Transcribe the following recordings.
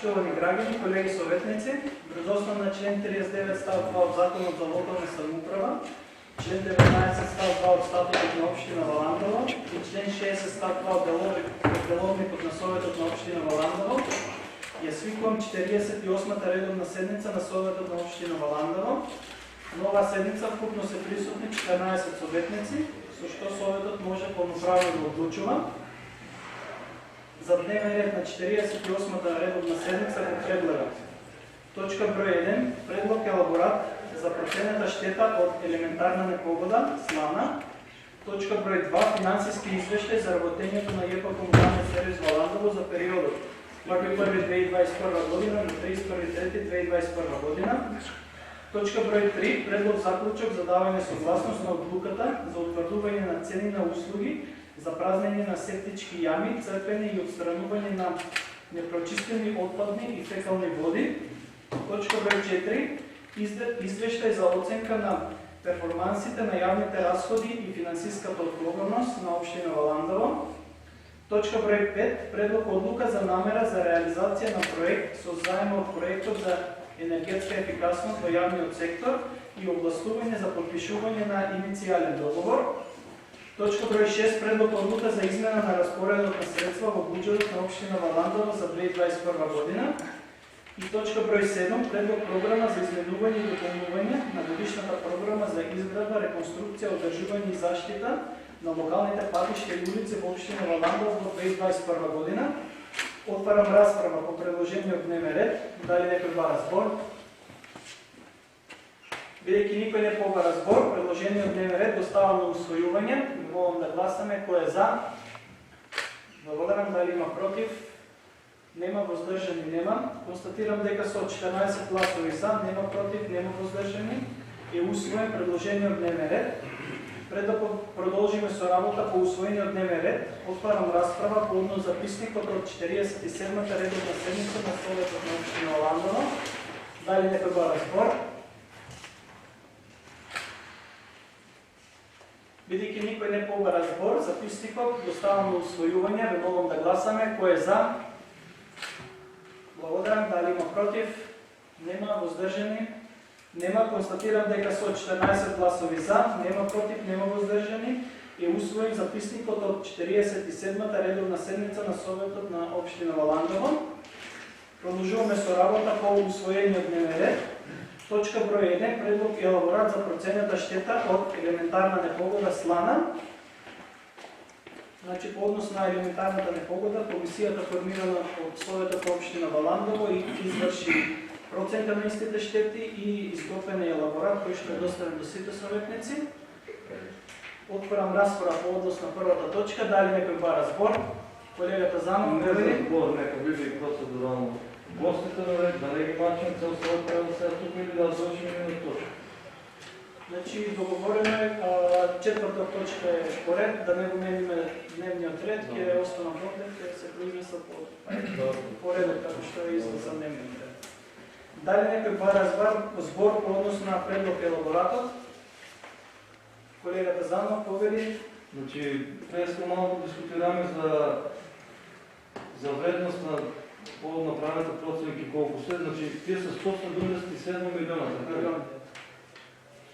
Почитувани граждани, колеги съветници, врз основа на член 39 став 2 от Закона за локална самоуправа, член 19 став 2 от статутът на община Валандово и член 60 став 2 от деловникът на Съветът на община Валандово, я свиквам 48-та редовна седмица на Съветът на община Валандово. Нова седмица вкупно се присутни 14 съветници, защо Съветът може пълноправно да отлучува. За дневен ред на 48-та редовна седмица го предлага. Точка брой 1. Предлог елаборат за проценната щета от елементарна непогода, слана. Точка брой 2. Финансиски извещай за работението на ЕПА Комунален сервис Валандово за периода 1.1.2021 година до 31.3.2021 година. Точка брой 3. Предлог заключок за даване съгласност на отлуката за утвърдуване на цени на услуги за празнене на септички ями, църпене и отстрануване на непрочистени отпадни и фекални води. Точка брой 4. Извещай за оценка на перформансите на явните разходи и финансистската отговорност на община Валандово. Точка брой 5. Предлог отлука за намера за реализация на проект с заема от проектът за енергетска ефикасност во явниот сектор и областување за подпишување на иницијален договор. Точка брой 6. Предлог одлука за измена на разпоредот на средства во буџетот на општина Валандово за 2021 година. И точка брой 7. Предлог програма за изменување и дополнување на годишната програма за изградба, реконструкција, одржување и заштита на локалните патишта и улици во општина Валандово во 2021 година. Отварам разправа по предложението дневен ред. Дали некој бара збор? Бидејќи никој не побара збор, предложението дневен ред достава на усвојување. Молам да гласаме кој е за. Благодарам. Дали има против? Нема. Воздржани? Нема. Констатирам дека со 14 гласови за, нема против, нема воздржани е усвоен предложението дневен ред. Пред да продолжиме со работа по усвоениот дневен ред, отварам расправа по однос записникот од 47-та редовна седмица на Советот на општина Валандово. Дали некој бара збор? Бидејќи никој не побара збор, записникот достава на усвојување. Ве молам да гласаме. Кој е за? Благодарам. Дали има против? Нема. Воздржани? Нема. Констатирам дека со 14 гласови за, нема против, нема воздржани е усвоен записникот од 47-та редовна седмица на Советот на општина Валандово. Продолжуваме со работа по усвоениот дневен ред. Точка број 1. Предлог елаборат за проценета штета од елементарна непогода слана. Значи, по однос на елементарната непогода, комисијата формирана од Советот на општина Валандово и изврши процента на истите штети и изготвен е елаборат кој што е доставен до сите советници. Отварам расправа по однос на првата точка. Дали некој бара збор? Колегата Занов. Не за збор, нека биде и процедурално. Гостите на ред, да не ги мачим цел својот трябва да се тук или да дошли на точка. Значи, договорено е, четврта точка е поред, да не го мениме дневниот ред, ќе остана водлед, ќе се произнесла по редот како што е изгласан дневниот ред. Дали некој бара збор по однос на предлог елаборатот? Колегата Занов повели. Значи, преска малко дискутираме за вредност на по-направената проценки колко след. Значи, тие са 177 милиона.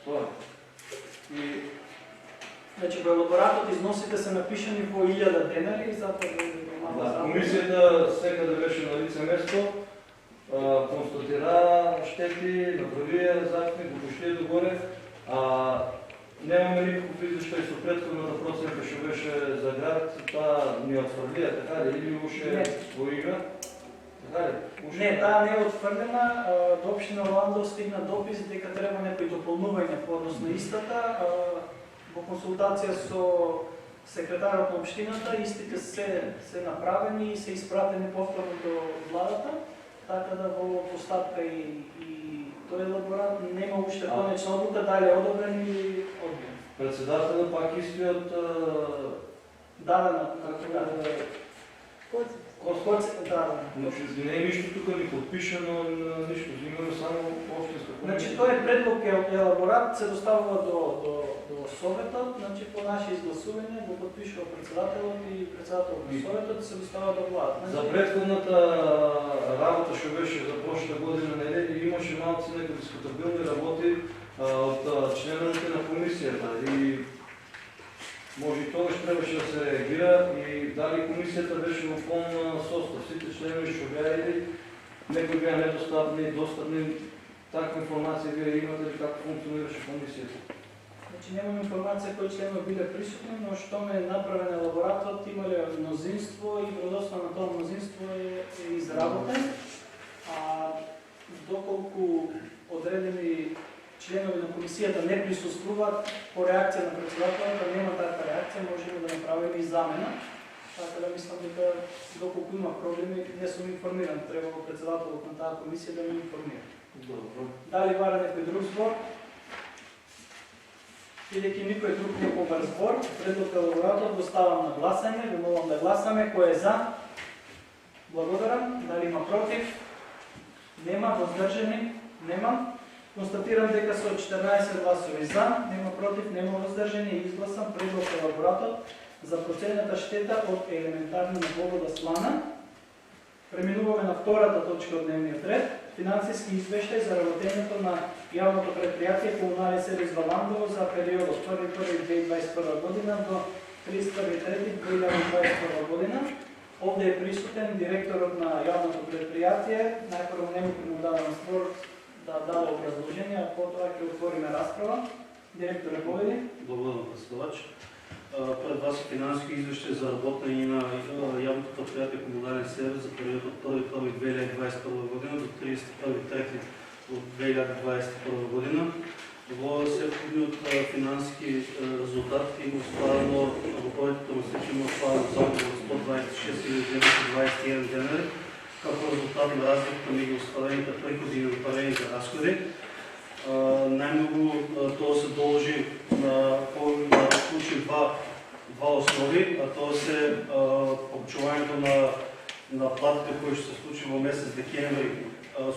Това е. Значи, во елаборатот износите се напишани по 1000 денари, затоа да, комисията секаде беше на лице место, констатира щети, направи записник, го пошли догоре. Немаме никаков извещај со претходната проценка што беше за град, таа не отфрлија, така ли? Или уште во игра? Така ли? Не, таа не е отфрлена. До општина Валандово стигна допис дека треба некој дополнување по однос на истата. Во консултација со секретарот на општината, истите се направени и се испратени повторно до владата, така да во постапка и тој елаборат нема уште конечна одлука дали е одобрен или одбиен. Председателот пак истиот дадена, како да Значи, не е нищо тук ни подпишено, нищо, имаме само общинска комисија. Значи, тој предлог елаборат се доставува до Советот, значи по наше изгласување го подпишува председателот и председателот на Советот се доставува до владата. За претходната работа програмата, що беше за прошлата година, имаше малци нека дискутабилни работи от членовете на комисията. И може и това ще трябваше да се реагира и дали комисията беше в пълна състав. Всички членове ще бяха някои бяха недостатни, достатни. Таква информация вие имате ли как функционираше комисията? Значи нямам информация кои членове биле присутни, но щом е направен елаборатът, има ли мнозинство и градоста на това мнозинство е изработен. Доколко отредени членове на комисията не присъствуват по реакция на председателя, да няма такава реакция, можем да направим и замена. Така да мислям дека доколко има проблеми, не съм информиран. Трябва председателът на тази комисия да ме информира. Добро. Дали вара някой друг сбор? Бидейки никой друг не побър сбор, предлог елаборатор го ставам на гласане. Ви молам да гласаме. Кой е за? Благодаря. Дали има против? Нема. Въздържани? Нема. Констатирам дека са 14 гласови за, нема против, нема въздържани и изгласам предлог елаборатор за проценната щета от елементарна непогода слана. Преминуваме на втората точка от дневния ред. Финансовски извещай за работението на явното предприятие Комунален сервис Валандово за период от 1.1.2021 година до 31.3.2021 година. Овде е присутен директорът на явното предприятие. Най-първо нему принудавам сбор да даде образложение, а по-това ще отворим разправа. Директор е поведи. Благодаря, председавач. Пред вас е финансови извещи за работене на явното предприятие Комунален сервис за период от 1.1.2021 година до 31.3.2021 година. В сектори от финансови резултати има оставено ръководителите на всички има оставено загуба от 126 921 дена, като резултат на разликата между оставените приходи и отпарените разходи. Най-много това се дължи на случай два основи, а това се обчуването на платите, които ще се случи в месец декември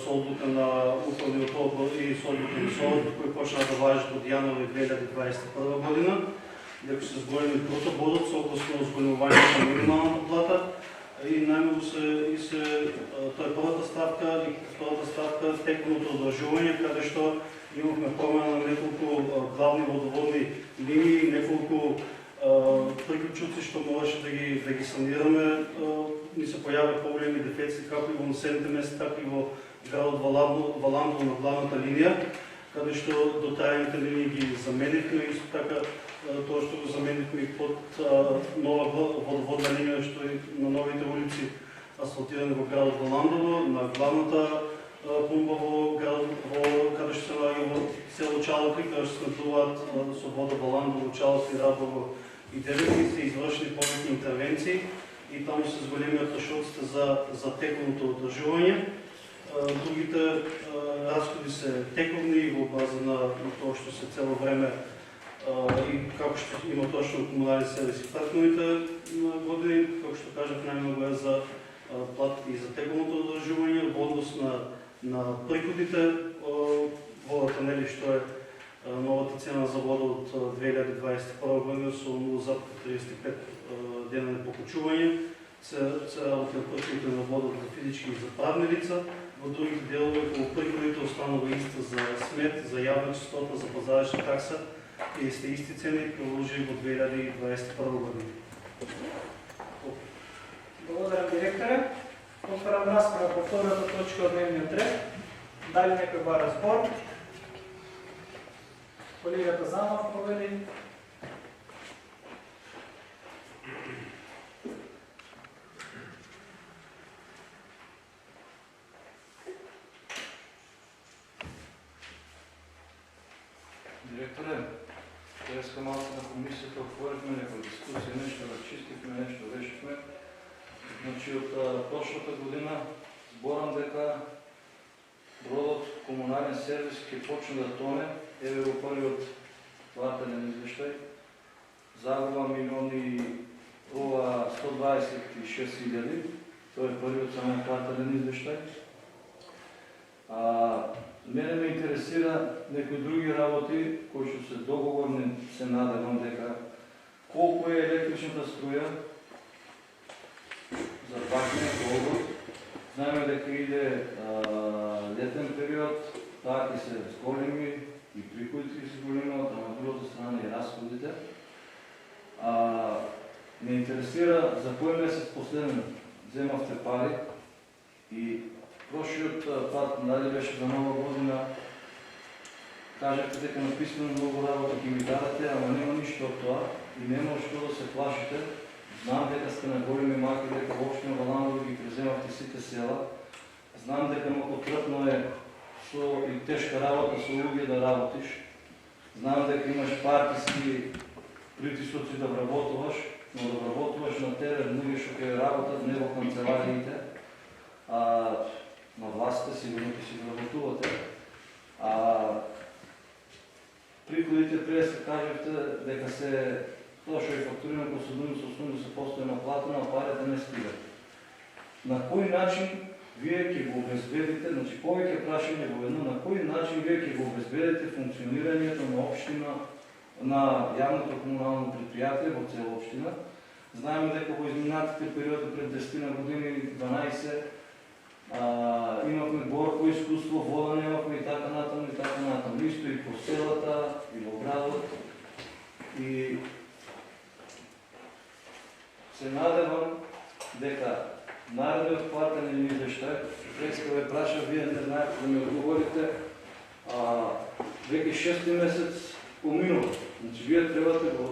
с отбука на управния отбор и с отбука на солото, които почнат да важат от януари 2021 година. Дека ще се сгоним бруто бодът с областно сгонуване на минималната плата. И най-много това е първата ставка и втората ставка тековото удължуване, където имахме промяна на няколко главни водоводни линии, няколко приключици, що можеше да ги санираме. Ни се появят по-големи дефекти, както и в населените места, така и в градът Валандово на главната линия, където дотрайните линии ги заменихме и така това, що го заменихме под нова водоводна линия, що и на новите улици асфалтирани в градът Валандово, на главната пломба в градът, където ще се налага в село Чалъкли, където ще се натруват свобода Валандово, Чалъкли, Радово и Девет и се извършени повече интервенции и там ще се сголемят решетците за тековото удържуване. Другите разходи са тековни в база на това, що се цяло време и как ще има точно комунален сервис и предходните години, как ще кажат най-много е за платите и за тековното удържуване, водност на приходите. Водата, нели, що е новата цена за вода от 2021 година с 0,35 дена на покачуване. Се работи на приходите на водата за физически и за правни лица. В другите делове по приходите останала иста за смет, за явна чистота, за пазарична такса и сте исти цени, продължи до 2021 година. Благодаря, директора. Отварям разправа по втората точка от дневния ред. Дали някой бара сбор? Колегата Замов провели. Директоре, днеска малко на комисията отворихме някаква дискусия, нещо разчистихме, нещо решихме. Значи от прошлата година сборам дека бродът комунален сервис ще почне да тоне, еве го първиот платен извещай. Загуба милиони 126 хиляди, той е първиот само платен извещай. Мене ме интересира някои други работи, които се договорни, се надевам дека колко е електричната струя за пакне, колко. Знаем дека иде ме интересира за кой месец последен вземахте пари и прошлиот пат, дали беше за нова година, кажахте дека написано много работа ги ми дадете, ама нема нищо от това и нема що да се плашите. Знам дека сте на големи маки, дека в община Валаново ги преземахте сите села. Знам дека малко трудно е и тежка работа со луѓе да работиш. Знам дека имаш партиски притисоци да вработуваш, но да вработуваш на терен луѓе што ќе работат не во канцелариите, а на властите сигурно ќе си вработувате. Приходите пред се кажете дека се тоа што е фактурирано по 70-80% на плата, на парите не стигат. На кој начин вие ќе го обезбедите, значи повеќе прашање во едно, на кој начин вие ќе го обезбедите функционирањето на општина, на јавното комунално предпријатие во цела општина. Знаеме дека во изминатите периоди пред 10 години, 12, имавме горко искуство, вода немавме и така натаму и така натаму. Исто и по селата, и во градот. И се надевам дека наредниот платен извештај, преска ве праша, вие не знаете да ми одговорите, веќе 6 месец поминува. Значи вие требате во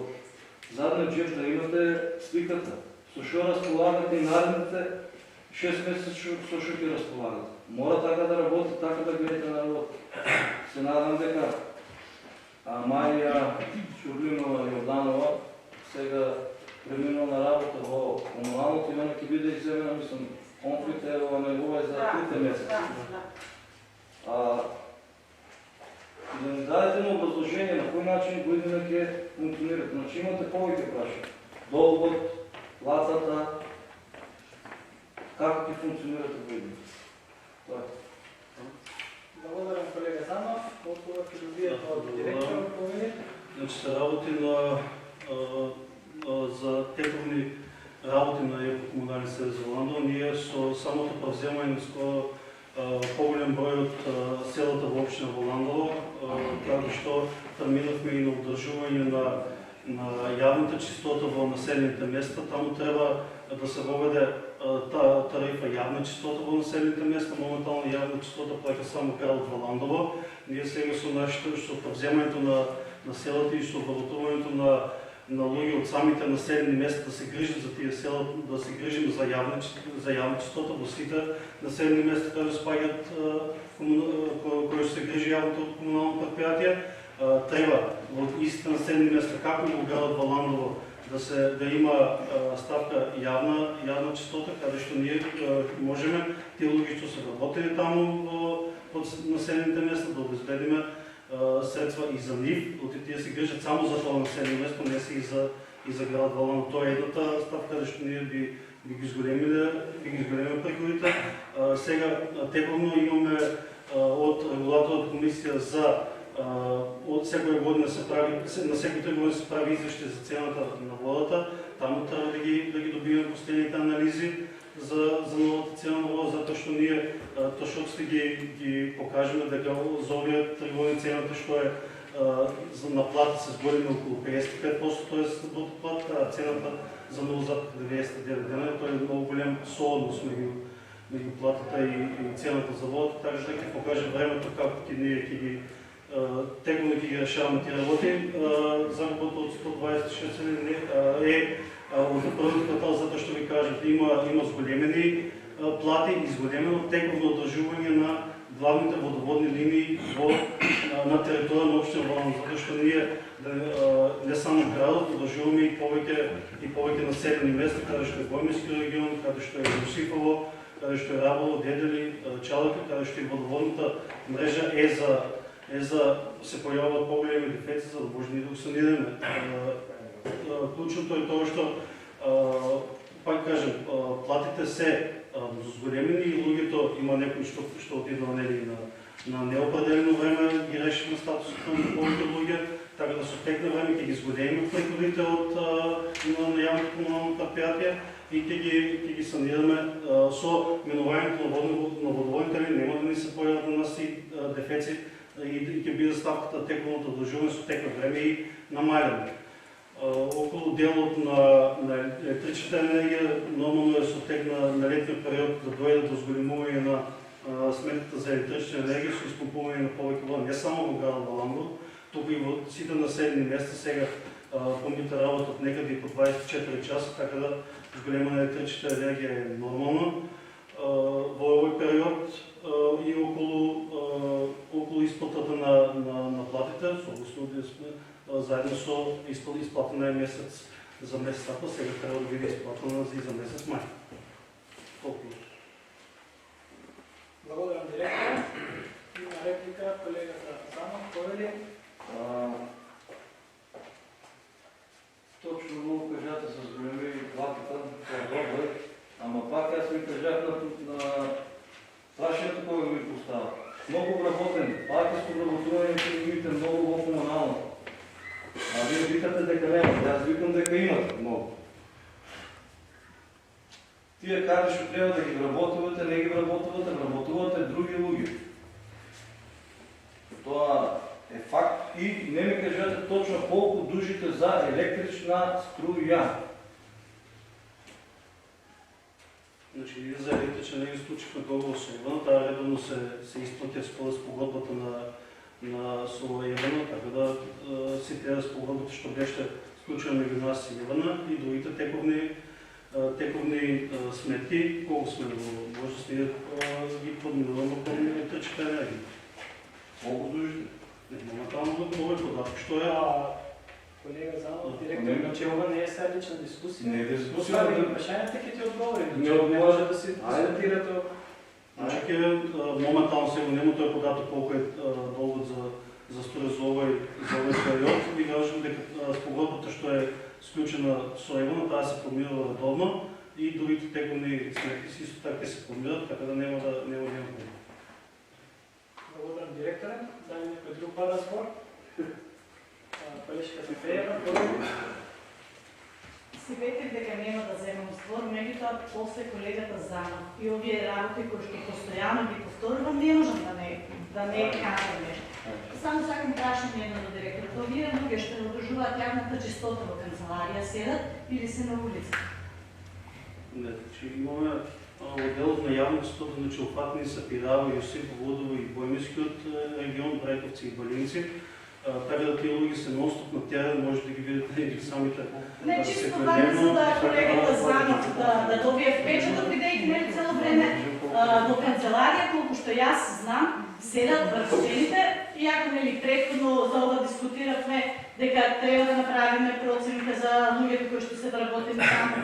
задниот джеб да имате сликата. Со што располагате и наредните 6 месеца со што ќе располагате. Мора така да работи, така да гледате на работа. Се надам дека Марија Чурлинова Јорданова сега преминала на работа во комуналното и она ќе биде изземена, мислам, конфликт е во негова за 3 месеца. Да ни дадете на образложение на кој начин година ќе функционирате. Значи имате повеќе прашања. Долгот, платата, како ќе функционирате година. Тоа е. Благодарам, колега Занов. Отговор ќе добиете од директор Повели. Значи се работи за тековни работи на Екокомунален сервис Валандово. Ние со самото превземање скоро по-голем број од селата во општина Валандово, како што терминавме и на одржување на јавната чистота во населените места. Таму треба да се воведе тарифа јавна чистота во населените места. Моментално јавна чистота плаќа само градот Валандово. Ние сега со нашето, со превземањето на селата и со обработувањето на луѓе од самите населени места да се грижат за тие села, да се грижим за јавна чистота во сите населени места каде спаѓат кои се грижи јавното комунално предпријатие. Треба во истите населени места, како и во градот Валандово, да има ставка јавна чистота, каде што ние можеме тие луѓе што се работени таму од населените места да обезбедиме средства и за нив, тие се грижат само за тоа населено место, не се и за градот Валандово. Тоа е едната ставка, каде што ние би ги зголемиме приходите. Сега тековно имаме од регулаторот комисија за од секоја година се прави, на секоја година се прави извештај за цената на водата. Таму треба да ги добиеме последните анализи за новата цена на вода, затоа што ние точно ще ги покажеме дека за овие 3 години цената што е на плата се зголеми околу 55%, т.е. bruto плата, цената за новозапка 99 дена, тоа е многу голем сооднос меѓу платата и цената за водата, така што ќе покаже времето како ние ќе ги тегло ќе ги решаваме тие работи. Загубата од 126 е од првиот квартал, затоа што ви кажат, има зголемени плати и зголемено тековно одржување на главните водоводни линии на територија на општина Валандово, затоа што ние не само градот, одржуваме и повеќе населени места, каде што е Војмески регион, каде што е Јосифово, каде што е Рабово, Дедели, Чалака, каде што и водоводната мрежа се појавуваат поголеми дефеци, за да може ние да го санираме. Клучното е тоа што, пак кажем, платите се зголемени и луѓето има некои што отидува на неопределено време, ги решиме статусот на повеќе луѓе, така да се текне време ќе ги зголемиме приходите од на јавното комунално предпријатие и ќе ги санираме со минувањето на водоводните линии. Нема да ни се појават на нас и дефеци и ќе биде ставката тековното одржување со тек на време и намалено. около делот на електричната енергия, нормално е сотек на летния период да дойде до сголемување на сметката за електрична енергия, со изкупување на повеќе вода, не само во градот Валангро, туку и во сите населени места сега помпите работат некаде и по 24 часа, така да зголема на електричната енергия е нормално. Во овој период и околу исплатата на платите, со услуги сме заедно со исплатена е месец за месец април, сега треба да биде исплатена и за месец мај. Толку. Благодарам, директор. Има реплика, колегата Замов, Ковели. Точно много кажате с големи платата, това е добре, ама пак аз ви кажах на страшното, кой ви поставя. Много обработен, пак е с обработването и видите много в комунално. А вие викате дека нямате, аз викам дека имате много. Тия карти ще трябва да ги вработвате, не ги вработвате други луги. Това е факт и не ми кажете точно колко душите за електрична струя. Значи, ние за електрична енергия случихме договор с Евана, таа редовно се изплатя според спогодбата на Сова Евана, така да си трябва спогодбата, што беше сключена меѓу нас и Евана и другите тековни сметки, колко сме може да стигат ги подминуваме към електричната енергия. Колко душите? Моментално това е податък. Що е? Колега Замов, директор, че ова не е сега лична дискусия. Не е дискусия. Поставим прашањата ке ти одговори. Не одговори. Може да се дискутира тоа. Значи, моментално сега нема тој податок колко е долго за струја за овој период. Ви кажам дека спогодбата што е сключена со Евана, таа се формира редовно и другите тековни сметки си исто така се формират, така да нема проблем. Благодарам, директора. Дали некој друг па разбор? Колешка Сефеева, Ковели. Си ветив дека нема да земам збор, меѓутоа после колегата Замов и овие работи кои што постојано ги повторувам, не можам да не кажам нешто. Само сакам прашање едно до директорот. Овие луѓе што одржуваат јавната чистота во канцеларија седат или се на улица? Не, значи имаме отделот на јавната чистота, значи опфатени са Пирава, Јосип Водово и Бојмискиот регион, Брајковци и Балинци. Така да тие луѓе се нон-стоп на терен, може да ги видите и самите. Не, чисто вака за да колегата Замов да добие впечаток, бидејќи нели цело време до канцеларија, колку што јас знам, седат врз стените, иако нели претходно за ова дискутиравме дека треба да направиме проценка за луѓето кои што се вработени таму.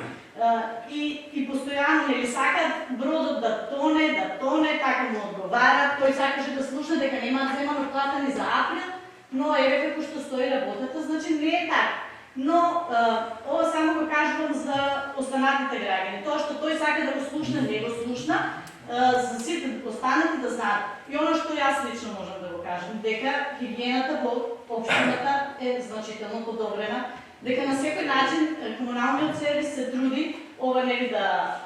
И постојано нели сакат бродот да тоне, така му одговарат, тој сакаше да слуша дека нема земано плата ни за април, но еве како што стои работата, значи не е така. Но ова само го кажувам за останатите граѓани. Тоа што тој сака да го слушна, не го слушна, за сите останати да знаат. И оно што јас лично можам да го кажам, дека хигиената во општината е значително подобрена, дека на секој начин комуналниот сервис се труди ова нели да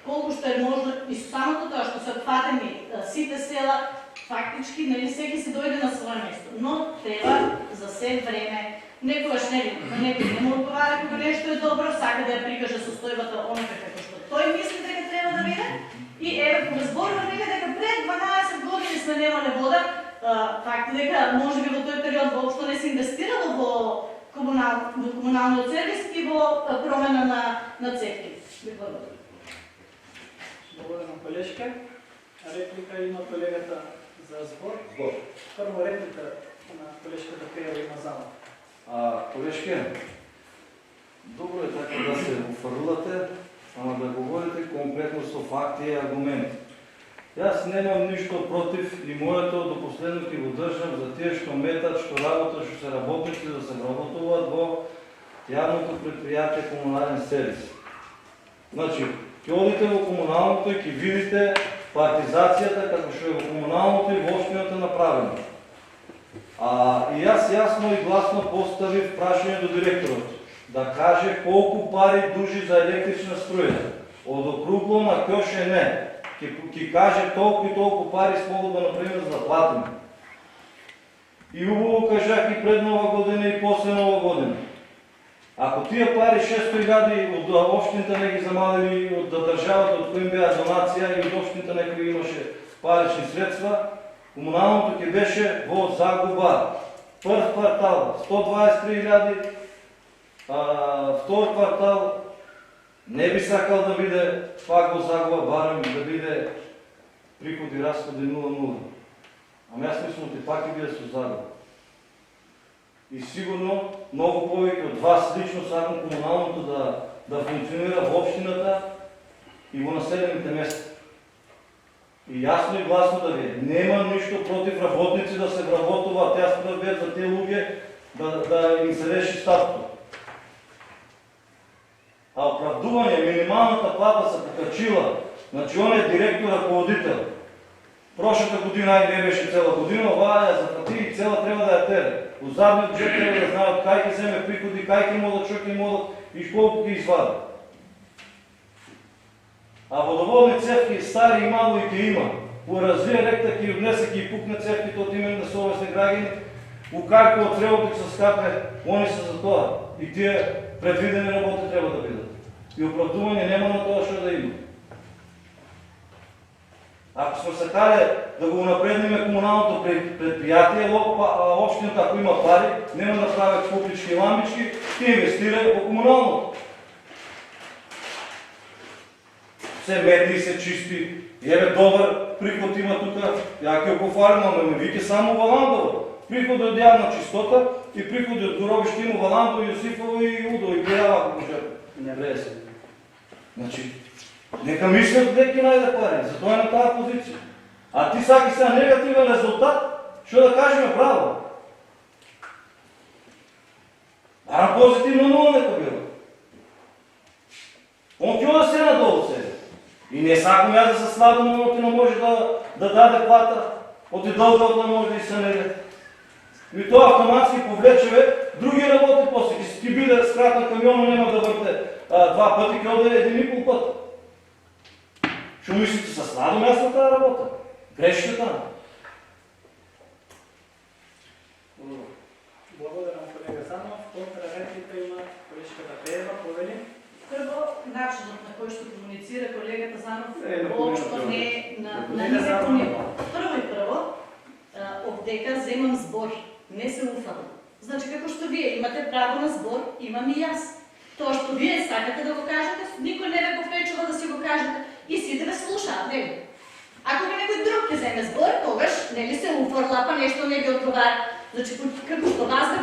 колку што е можно и со самото тоа што се опфатени сите села, фактички нели секој се дојде на свое место, но треба за се време. Некогаш нели на некој не му одговара кога нешто е добро, сака да ја прикаже состојбата онака како што тој мисли дека треба да биде. И еве кога зборуваме дека пред 12 години сме немале вода, факт дека можеби во тој период воопшто не се инвестирало во комуналниот сервис и во промена на цевки. Ви благодарам. Благодарам, колешка. Реплика има колегата за збор. Прво реплика на колешката Пеева има Замов. Колешке, добро е така да се офрлате, ама да говорите конкретно со факти и аргументи. Јас немам ништо против и моето до последно ќе го држам за тие што метат, што работа, што се работници да се вработуваат во јавното предпријатие комунален сервис. Значи, ќе одите во комуналното и ќе видите партизацијата како што е во комуналното и во општината направено. И јас јасно и гласно поставив прашање до директорот да каже колку пари дужи за електрична струја. Од округло на кјоше не. Ќе каже толку и толку пари спогодба, например, за платени. И убаво кажах и пред Нова година и после Нова година. Ако тия пари 600.000 от общините не ги замалили, от държавата, от коим бяха донация и от общините некои имаше парични средства, комуналното ти беше во загуба. Първ квартал 123.000, втори квартал не би сакал да биде пак во загуба, барем да биде приходи, разходи 0,0. Ами аз мислам, че пак и биде со загуба. И сигурно много повече от вас лично сакам комуналното да функционира в общината и во населените места. И ясно и гласно да ви е. Нема нищо против работници да се вработува, тя да бе за тези луѓе да им се реши статуто. А оправдување, минималната плата се покачила, значи он е директор, ръководител. Прошлата година и не беше цела година, оваа ја заплати и цела треба да ја тере. От задниот бюджет треба да знаат кај ќе земе приходи, кај ќе могат, што ќе могат и колку ќе извадат. А водоводни цевки стари и мало и ќе има. Уразвие ректа ќе внесе ќе пукне цевките од имен да се овесни граѓани, укарко од требото ќе се скапне, они се за тоа. И тие предвидени работи треба да бидат. И оправдување нема на тоа што да има. Ако сме сакале да го напредниме комуналното предприятие, общината, ако има пари, нема да правят куплички и ламбички, ќе инвестира во комуналното. Се метни, се чисти, еве добър приход има тука, ја ќе го пофалим, ама вики само Валандово. Приходи од јавна чистота и приходи од горобиште има Валандово, Јосифово и Удо и Бејава, ако може. Не вреде се. Значи, нека мислят где ќе најде пари, затоа е на таа позиција. А ти саки сега негативен резултат, што да кажеме право? Барам позитивно нула нека било. Он ќе ода се надолу себе. И не сакам јас да се слагам, но ти не може да даде плата, оти дълга да може да и се неде. И тоа автоматски повлече други работи после. Ке ти биде скратен камион, нема да върте два пъти, ке оде един и пол път. Шо мислите, се сладам аз на тази работа? Грешите там. Благодарам, колега Занов. Контра реплика има колежката Пеева. Повели? Прво, начинът на който ще комуницира колегата Занов на общо не е на никакво ниво. Първо, обдека вземам сбор, не се уфам. Значи, како што вие имате право на сбор, имам и аз. Тоа што вие сакате да го кажете, никой не ве го пречува да си го кажете и сите ве слушаат, нели? Ако ви некој друг ќе земе сбор, тогаш нели се уфрла, па нешто не ви одговара. Значи, како што вас да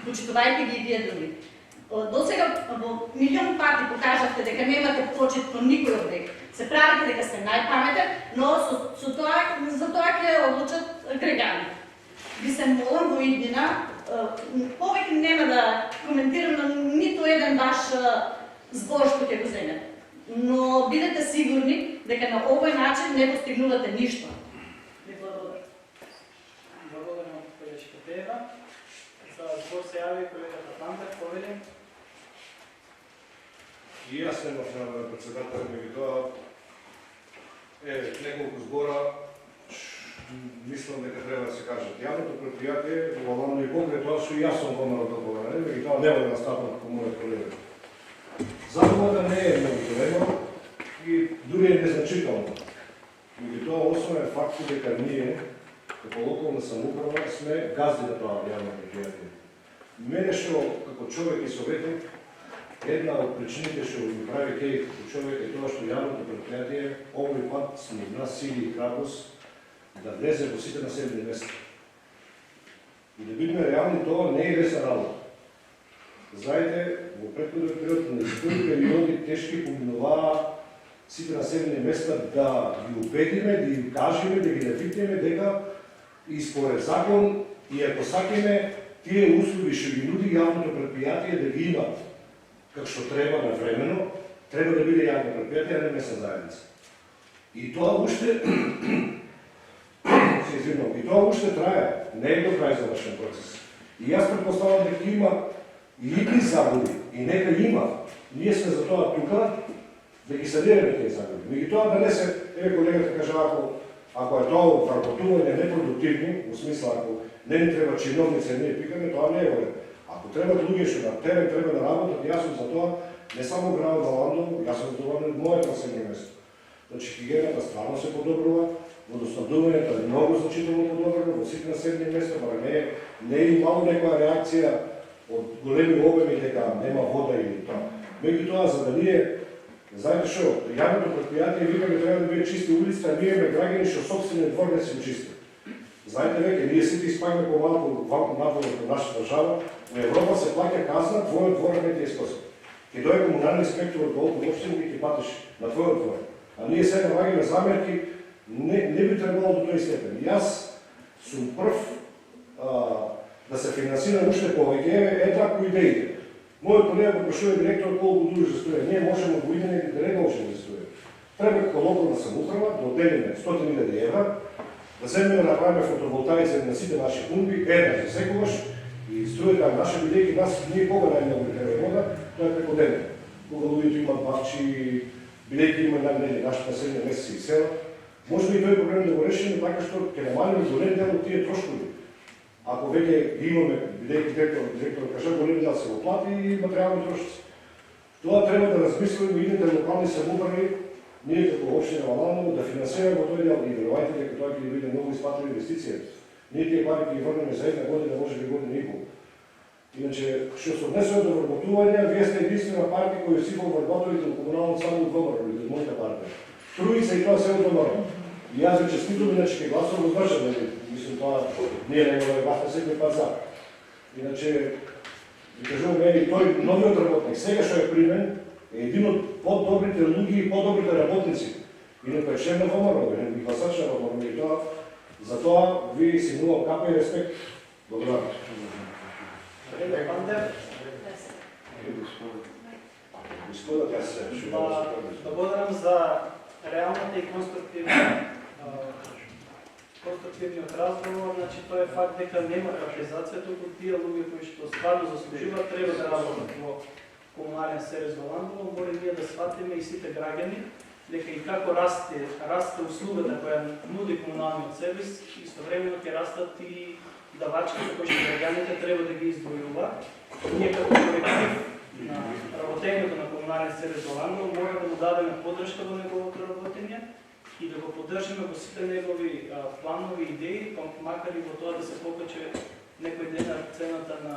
почитувајте ги и вие други. До сега милион пати покажавте дека немате почит по никој од дека. Се правите дека сте најпаметен, но за тоа ќе одлучат граѓани. Ви се молам во иднина, повеќе нема да коментирам на нито еден ваш збор што ќе го земете. Но бидете сигурни дека на овој начин не постигнувате ништо. Ви благодарам. Благодарам, колежка Пеева. За збор се јави колегата Пантер. Повели? И аз немав на председател, меѓутоа неколку збора мислам дека треба да се кажат. Јавното предпријатие во Валандово и покрај тоа што и јас сум во народот говорен, меѓутоа нема да настапам како мојот колега. Загубата не е многу голема и дури е незначителна. Меѓутоа основен факт е дека ние како локална самоуправа сме газди на тоа јавно предпријатие. Мене што како човек и советник, една од причините што ми прави кеј како човек е тоа што јавното предпријатие овој пат сме една сили и храброст да влезе во сите населени места. И да бидеме реални, тоа не е лесна работа. Знаете, во претходниот период на изборни периоди тешки поминуваа сите населени места да ги убедиме, да им кажеме, да ги навикнеме дека и според закон и ако сакаме тие услуги што ги нуди јавното предпријатие да ги имат како што треба навремено, треба да биде јавно предпријатие, а не месна заедница. И тоа уште се извинувам, и тоа уште трае, не е до крај завршен процес. И јас предпоставам дека има и идни загуби, и нека има. Ние сме за тоа тука да ги съдираме тези загуби. Меѓутоа да не се, колегата кажа, ако е тоа вработување непродуктивни, во смисла ако не ни треба чиновници, ние пикаме, тоа не е вредно. А Ако требат луѓе што на терен треба да работат, јас сум за тоа, не само градот Валандово, јас сум задоволен од моето населено место. Значи, хигиената стварно се подобрува, водоснабдувањето е многу значително подобрено во сите населени места, бар не е имало некоја реакција од големи обеми дека нема вода или тоа. Меѓутоа, за да ние, знаете што, јавното предпријатие викаме треба да биде чисти улиците, а ние имаме граѓани што собствени двор не се чисти. Знаете веќе, ние сите испаѓаме помалку надвор од нашата држава, во Европа се плаќа казна, твојот двор не ти е способ. Ке дојде комунални инспектор од колку општини и ќе платиш на твојот двор. А ние сега налагаме замерки, не би требало до тој степен. Јас сум прв да се финансира уште повеќе, ето ако идеите. Мојот колега го прашува директор колку дури за струја. Ние можеме во идење да не можеме за струја. Треба како локална самоуправа да отделиме 100.000 евра, да земеме да направиме фотоволтаици на сите наши пумпи, една за секогаш, и струјата наша бидејќи нас ние кога најмногу треба вода, тоа е преку ден. Кога луѓето имаат бавчи, бидејќи има нашите населени месеци и села, можеме и тој проблем да го решиме така што ќе намалиме голем дел од тие трошкови. Ако веќе ги имаме, бидејќи директор кажа, голем дел се оплати и материјални трошци. Тоа треба да размислиме и идните локални самоуправи, ние како општина Валандово да финансираме во тој дел и верувајте дека тоа ќе биде многу исплатива инвестиција. Ние тие пари ќе ги врнеме за една година, може би година и пол. Иначе, што се однесува до вработување, вие сте единствена партија која си во вработувате во комуналното само од ВМРО, или од мојата партија. Труи се и тоа се од ВМРО. И јас ве честитувам, иначе ќе гласувам воздържан, мислам тоа не е негово гласна секој пат за. Иначе, ви кажувам, тој новиот работник, сега што е примен, е един од подобрите луѓе и подобрите работници. Инаку е член на ВМРО, не гласач на ВМРО, и тоа, за тоа ви сигнувам капа и респект. Благодарам. Благодарам за реалната и конструктивниот разговор. Значи, тоа е факт дека нема капитализација, туку тие луѓе кои што стварно заслужуваат треба да работат во комунален сервис Валандово, мора ние да сватиме и сите граѓани дека и како расте услугата која нуди комуналниот сервис, истовремено ќе растат и давачките кои што граѓаните треба да ги издвојува. Ние како колектив на работењето на комунален сервис Валандово мора да му дадеме поддршка во неговото работење и да го поддржиме во сите негови планови идеи, макар и во тоа да се покаче некој ден цената на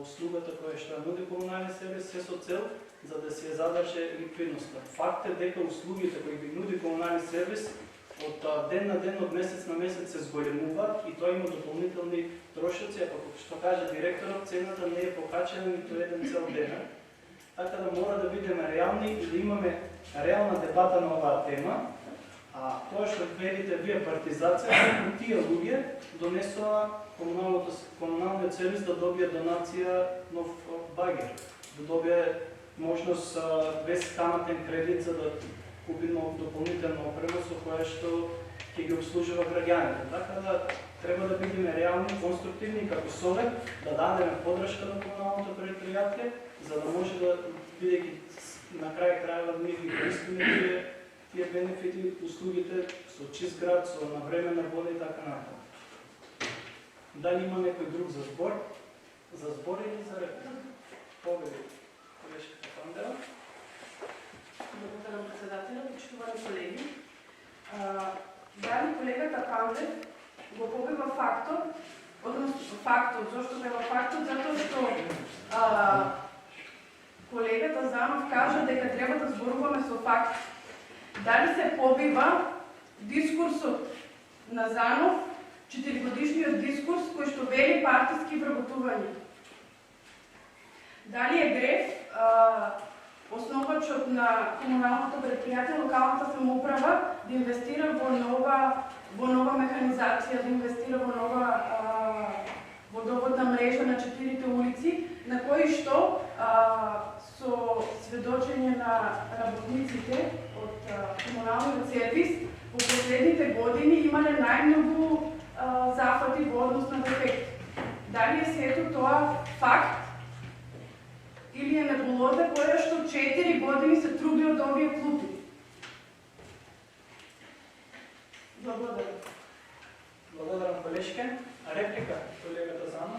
услугата која што нуди комунален сервис, се со цел за да се задржи ликвидноста. Факт е дека услугите кои ги нуди комунален сервис од ден на ден, од месец на месец се зголемуваат и тоа има дополнителни трошоци, а како што кажа директорот, цената не е покачена ниту еден цел ден. Така да мора да бидеме реални и да имаме реална дебата на оваа тема. А тоа што велите вие партизација, тие луѓе донесоа комуналниот сервис да добие донација нов багер, да добие можност без каматен кредит за да купи дополнителна опрема со која што ќе ги обслужува граѓаните. Така да треба да бидеме реални, конструктивни како совет, да дадеме поддршка на комуналното предпријатие, за да може да бидејќи на крај крајава ние ги користиме тие бенефити, услугите со чист град, со навременна вода и така натаму. Дали има некој друг за збор? За збор или за реплика? Победи, колешката Пандера. Благодарам председателя, почитувани колеги. Дали колегата Пандев го побива фактот, односно фактот, зашто бева фактот, затоа што колегата Занов кажа дека треба да зборуваме со факт. Дали се побива дискурсот на Занов, 4-годишниот дискурс кој што вели партиски вработувања? Дали е греф основачот на комуналното предпријатие, локалната самоуправа, да инвестира во нова механизација, да инвестира во нова водоводна мрежа на 4 улици, на кои што со сведочење на работниците од комуналниот сервис во последните години имале најмногу зафати во однос на дефекти. Дали е сето тоа факт или е небулоза која што 4 години се труди од овие клупи? Благодарам. Благодарам, колешке. Реплика, колегата Зана.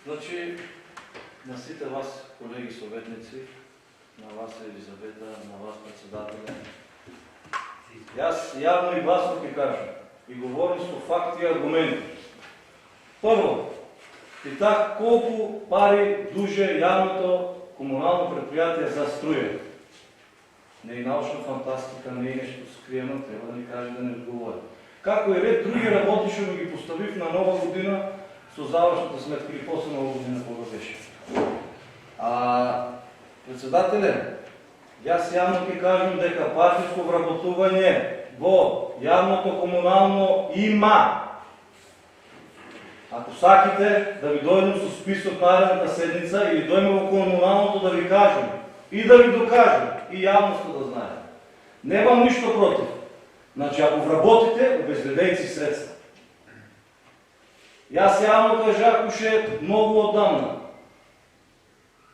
Значи, на сите вас, колеги съветници, на вас Елизавета, на вас председателя, и аз явно и гласно ви кажа, и говорим с факти и аргументи. Първо, питах колко пари дуže явното комунално предприятие за струя. Не е научна фантастика, не е нещо скриено, трябва да ни каже да не отговори. Како и ред други работи, ще ги поставив на нова година с оздаващата сметка или после нова година, кога беше. Председателе, аз явно ти кажем дека партийско вработување во явното комунално има. Ако сакате да ви дойдем с список наредната седмица или дойдем во комуналното да ви кажем и да ви докажем и явността да знае. Немам нищо против. Значи, ако вработите, обезгледайте си средства. И аз явно кажах, че много отдавна.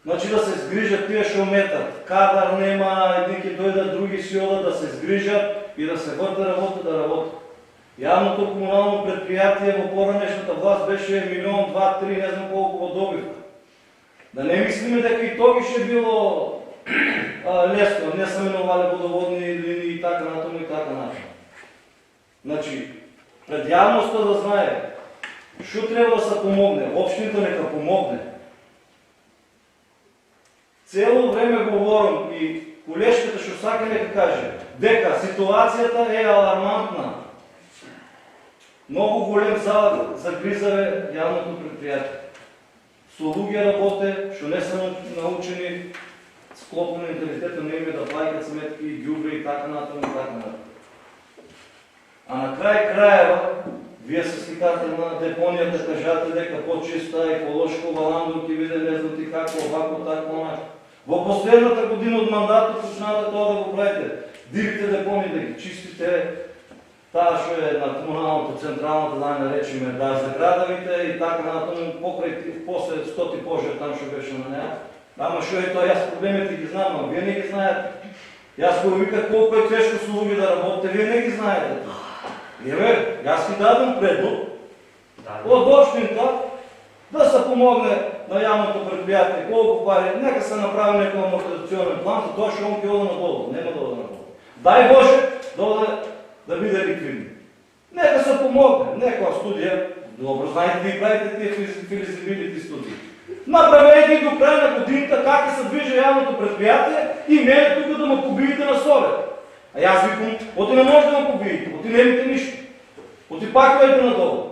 Значи да се сгрижат тия ще уметат. Кадар нема, едни ке дойдат, други си одат да се сгрижат и да се върта работа да работят. Явното комунално предприятие в по-ранешната власт беше милион, 2, 3, не знам колко во добивка. Да не мислиме дека и то ще било лесно, не са минували водоводни линии и така натам и така натам. Значи, пред явността да знае, що трябва да се помогне, общината нека помогне. Цело време говорим и колежката ще всяка нека каже, дека ситуацията е алармантна. Много голем загризаве явното предприятие. Слуги работе, що не са научени склопно менталитета на име да платят сметки, дюбри и така натам и така натам. А на краева, вие се сликате на депонията, кажете дека по-чиста, еколожко, Валандо, ти виде, не знам ти како, овако, тако, нако. Во последната година от мандата почнате това да го правите. Дивите депони да ги чистите, таа што е на комуналното, централната, да наречеме, да за градовите и така натам, покрай после 100 пожар там што беше на нея. Ама што е тоа, јас проблемите ги знам, а вие не ги знаете. Јас го виках колко е тежко с луги да работите, вие не ги знаете. Еве, јас ви дадам предлог од общинта да се помогне на явното предприятие, колко пари, нека се направи некој амортизационен план, за тоа што он ќе ода надолу, нема да ода надолу. Дай Боже да биде ликвидно. Нека се помогне, некоја студија, добро знаете да ги правите тие физибилити студии. Направете и до края на годината как се движи явното предприятие и не е тук да ме побиете на совет. А аз викам, оти не може да ме побиете, оти немите нищо. Оти пак дойте надолу.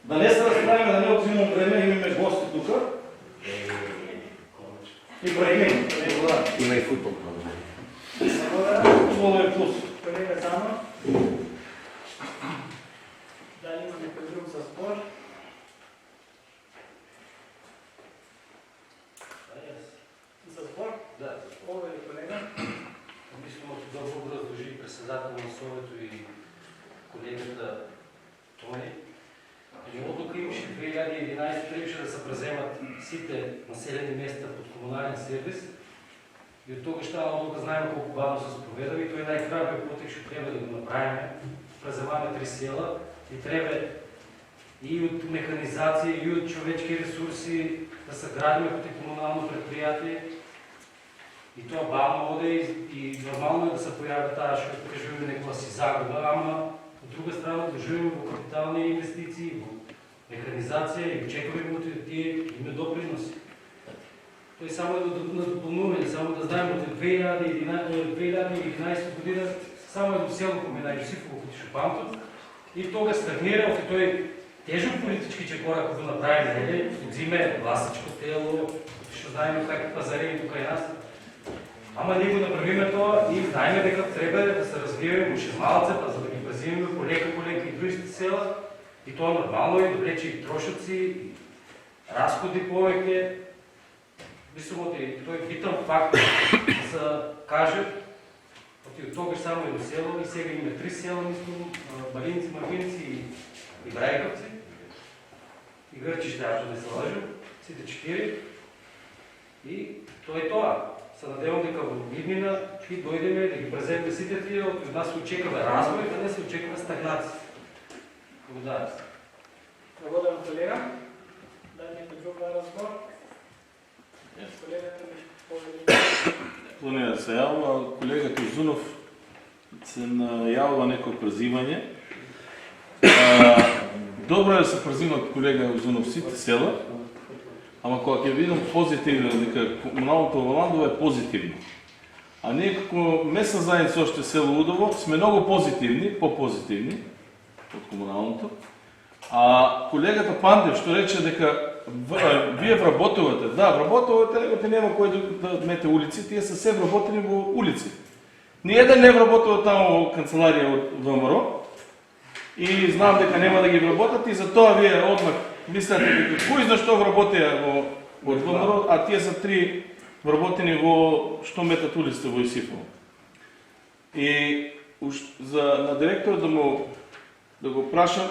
Да не се разправим, да не отзимам време, имаме гости тук. И прегнем. Има и футбол. Футбол е плюс. Колега Занов. Дали има някой друг за спор? За спор? Да. Ова ли колега? Мислимо да го разложи председател на Совето и колегата Тони. Но тук имаше 2011 трябваше да се преземат сите населени места под комунален сервис. И от тук ще да знаем колко бавно се проведаме и той най-храбрият път ще трябва да го направим. Преземаме 3 села и трябва и от механизация, и от човечки ресурси да съградим като комунално предприятие. И това бавно оде и нормално е да се появи тази, защото кажем някаква си загуба, ама от друга страна да живем в капитални инвестиции, в механизация и очекваме от тия име доприноси. Той само да допълнуваме, само да знаем от 2011 година само едно село помина Йосифово като Шопантов и тога стагнира, от той тежко политически, че хора като направим, нали, взиме власичко тело, ще знаем как пазарим тук и нас. Ама ние го направиме това и знаем дека трябва да се развиваме още малце, за да ги пазиме полека и другите села. И това нормално е, добре, че и трошат си, и разходи повеќе. Мислимо, той битъм факт да се каже, от тога само едно село и сега има 3 села, мислимо, Балинци, Марвинци и Брайковци. И Гърчи ще да се лъжим, сите 4. И то е това. Се надевам дека во иднина и дойдеме да ги преземем сите тия, от нас се очеква развой, да не се очеква стагнация. Благодаря. Благодарам, колега. Дай някой друг да разбор? Колегата ми Планира да се явува, колегата Узунов се наявува некој презивање. Добро е да се презимат колега Узунов сите села, ама кога ќе видам позитивно, дека комуналното Валандово е позитивно. А ние како местна заедница още село Удово сме много позитивни, по-позитивни от комуналното. А колегата Пандев што рече дека вие вработувате. Да, вработувате, него нема кој да мете улици, тие са се вработени во улици. Ние да не вработува таму во канцеларија од ВМРО и знам дека нема да ги вработат и затоа вие одмак мислите дека кој зна што вработија од ВМРО, а тие са 3 вработени во што метат улиците во Исифово. И на директорот да го прашам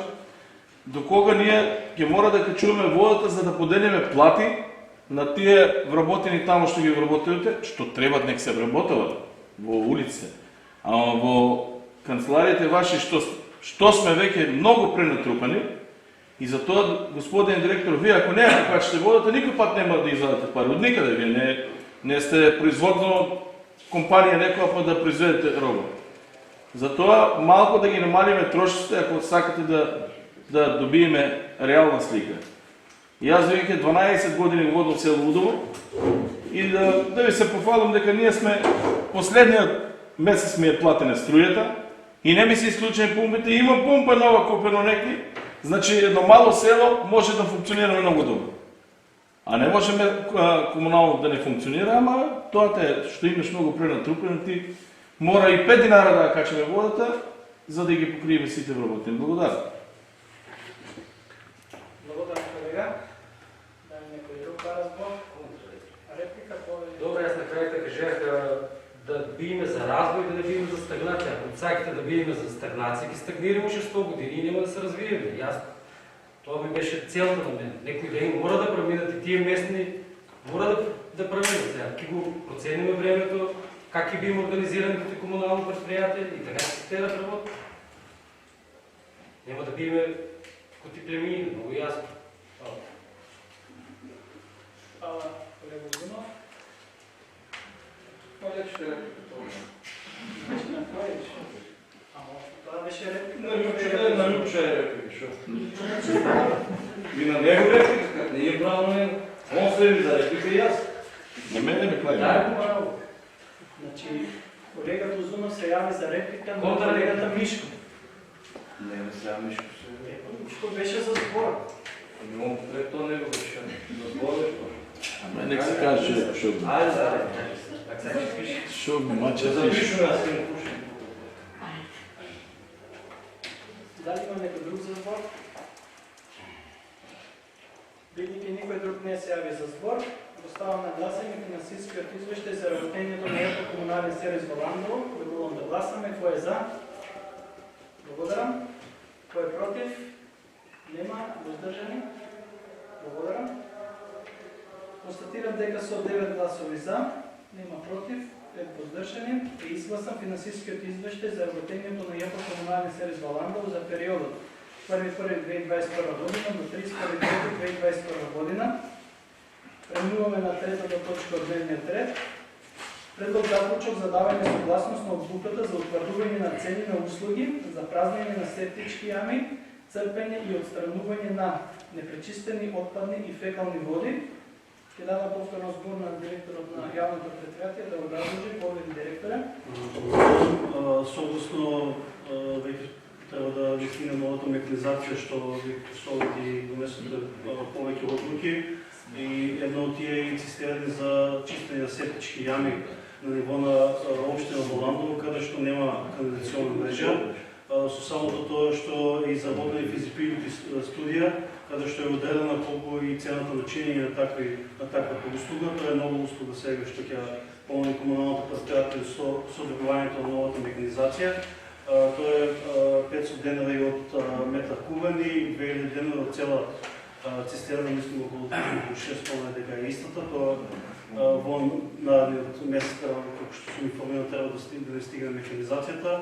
до кога ние ќе мора да качуваме водата за да поделиме плати на тие вработени таму што ги вработувате, што треба нека се вработуват во улиците. Ама во канцелариите ваши што сме веќе многу пренатрупани и затоа, господин директор, вие ако не качите водата, никој пат нема да извадите пари од никаде. Вие не сте производна компанија некоја па да произведете роба. Затоа малку да ги намалиме трошиците, ако сакате да добиеме реална слика. И аз веќе 12 години го водам село Удово и да ви се пофалам дека ние сме последниот месец ми е платена струјата и не ми се исклучени пумпите. Има пумпа нова купено некли, значи едно мало село може да функционира многу добро. А не можеме комунално да не функционира, ама тоа е што имаш многу пренатрупено, ти мора и 5 динара да качаме водата, за да ги покриеме сите вработени. Благодарам. Благодарам, колега. Дай некој друг да разбор. Реплика повеќе. Добре, аз накрая кажах да биеме за развой и да не биеме за стагнация. Ако сакате да биеме за стагнация, ги стагнираме още 100 години и няма да се развиеме. Това ми беше целта на мен. Некои ден мора да преминат и тия местни мора да преминат. Сега ки го процениме времето, как ги бием организирани като комунално предприятие и така ще те да работят. Няма да биеме коти племини, много ясно. Колега Узунов. Това беше реплика. На Любча е реплика, шо? И на него реплика, не е право на него. Он следи за реплика и аз. На мене ми кланя. Да, право. Значи, колегата Узунов се яви за реплика на колегата Мишко. Не сега Мишко се... Мишко беше за сбор. Но то не го беше. За сбор беше. Ама нека се каже, шо го. Айде, да. Шо го мача Ще пише. запишем, аз не пушам. Дали има некој друг за збор? Бидејќи никој друг не се јави за збор, поставам на гласање финансискиот извештај за работењето на ЕПО комунален сервис во Ландово. Предлагам да гласаме. Кој е за? Благодарам. Кој е против? Нема. Воздржани? Благодарам. Констатирам дека со 9 гласови за, нема против, 5 воздржани, е изгласан финансискиот извештај за работењето на ЕПО комунален сервис во Ландово за периодот 1.1.2021 година до 31.3.2021 година. Преминуваме на третата точка од дневниот ред. Предлог заклучок за давање согласност на одлуката за утврдување на цени на услуги за празнење на септички јами, црпење и отстранување на непречистени отпадни и фекални води. Ќе дава повторно збор на директорот на јавното предпријатие да образложи. Повеќе директоре. Согласно веќе треба да ви стигне новата механизација што ги донесете повеќе одлуки и едно од тие е цистерни за чистење на септички јами на ниво на општина во Ландово, каде што нема канализационна мрежа. Со самото тоа што е изработена физикална студија, каде што е одредена колку и цената на чинење на таква услуга. Тоа е нова услуга сега што ќе помоли комуналното предпријатие со добивањето на новата механизација. Тоа е 500 денари од метар кубен и 2000 денари од цела цистерна, мислам околу 6 тона дека е истата. Тоа во наредниот месец, како што сум информиран, треба да стигне механизацијата.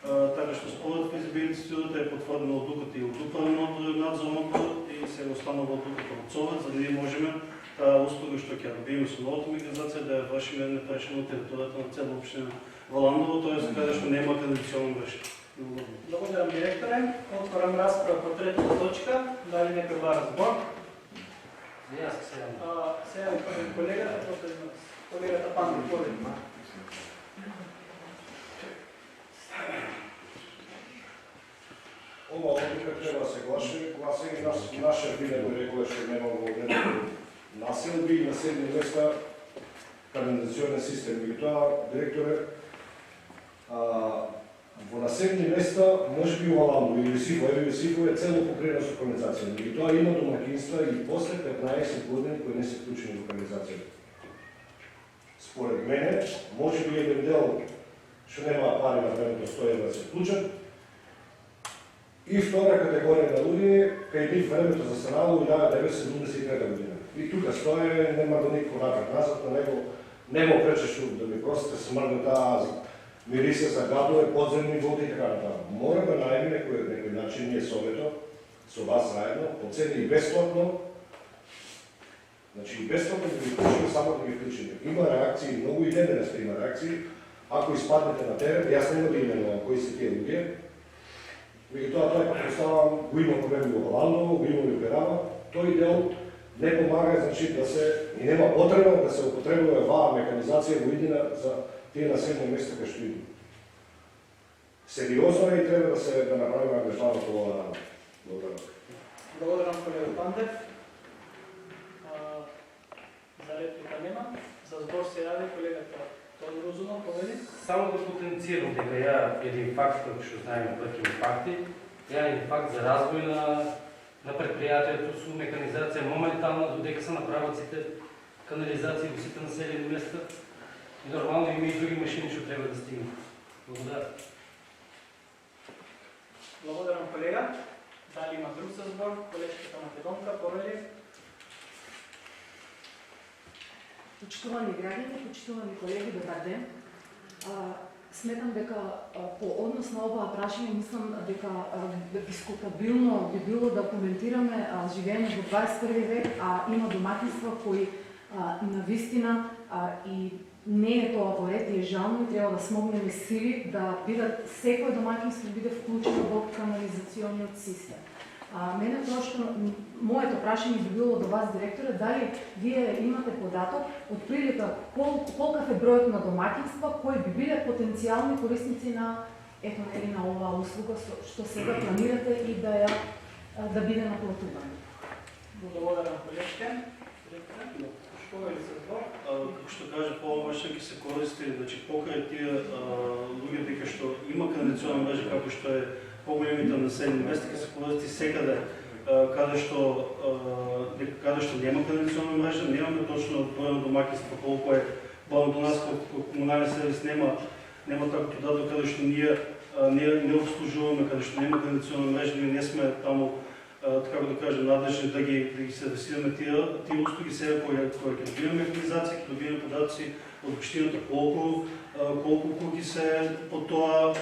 Така што според физибилити студијата е потврдено одлуката и од управниот надзорен одбор и и се останало тук продуцоват, за да ние можем тази услуга, што ќе добиеме со новата миграција, да ја вршиме непрешено на територията на цела община Валандово, т.е. къде што нема канализационна мрежа. Благодарам, директоре. Отварям разправа по третата точка. Дали некој бара збор? Јас се Сега колегата, колегата Панко, поведи. Ова одлука треба да се гласи и наше биле би рекле што нема во населби и населени места канализационен систем. И тоа, директоре, во населени места, може би во Валандово или Сифо е цело покриено со канализација. И тоа има домакинства и после 15 години кои не се вклучени во канализација. Според мене, може би еден дел што нема пари на времето стои да се вклучат. И втора категорија на луѓе, кај нив времето застанало 1973 година. И тука стоje, нема да никој вратат назад, на него нема пречещо да ми простите смрдна таа мирисе за гадове, подземни води и така натаму. Мора да најме некој начин ние совето, со вас заедно, по цени и бесплатно, значи и бесплатно да ги вклучиме, само да ги вклучиме. Има реакции, многу и денес има реакции. Ако испаднете на терен, јас нема да именувам кои се тие луѓе, меѓутоа тој предпоставам го има проблеми во Валандово, го има и Перава, тој дел не помага, значи да се и нема потреба да се употребува ваа механизација во иднина за тие населени места кај што има. Сериозно е и треба да направиме ангажманот во оваа работа. Благодарам. Благодарам, колега Пандев. За реплика нема. За збор се јави колегата Тодор Узунов, поведи. Само да потенцирам дека ја един факт, како што знаеме првите факти, ја един факт за развој на предпријатието со механизација моментално, додека се направат сите канализации во сите населени места. И нормално има и други машини што треба да стигнат. Благодарам. Благодарам, колега. Дали има друг за збор? Колежката Македонка, поведи. Почитувани граѓани, почитувани колеги, добар ден. Сметам дека по однос на оваа прашање, мислам дека дискутабилно би било да коментираме живеење во 21 век, а има домакинства кои навистина и не е тоа во ред и е жално и треба да смогнеме сили да бидат секој домакинство биде вклучено во канализационниот систем. Мене прошто, моето прашање би било до вас, директоре, дали вие имате податок од прилика колкав е бројот на домакинства кои би биле потенцијални корисници на на оваа услуга што сега планирате и да биде наплатувана. Благодарам, колежке. Поведи се збор. Како што кажа, повеќе ќе се користи, значи покрај тие луѓе дека што има канализационна мрежа, како што е по-големите населени места, ќе се користи секаде каде што нема канализационна мрежа, немаме точно број на домакинства колку е број до нас како комунален сервис нема таков податок каде што ние не обслужуваме, каде што нема канализационна мрежа, ние не сме таму така да кажем, надлежни да ги сервисираме тие услуги сега кои ќе добиваме механизација, ќе добиваме податоци од општината колку куќи се по тоа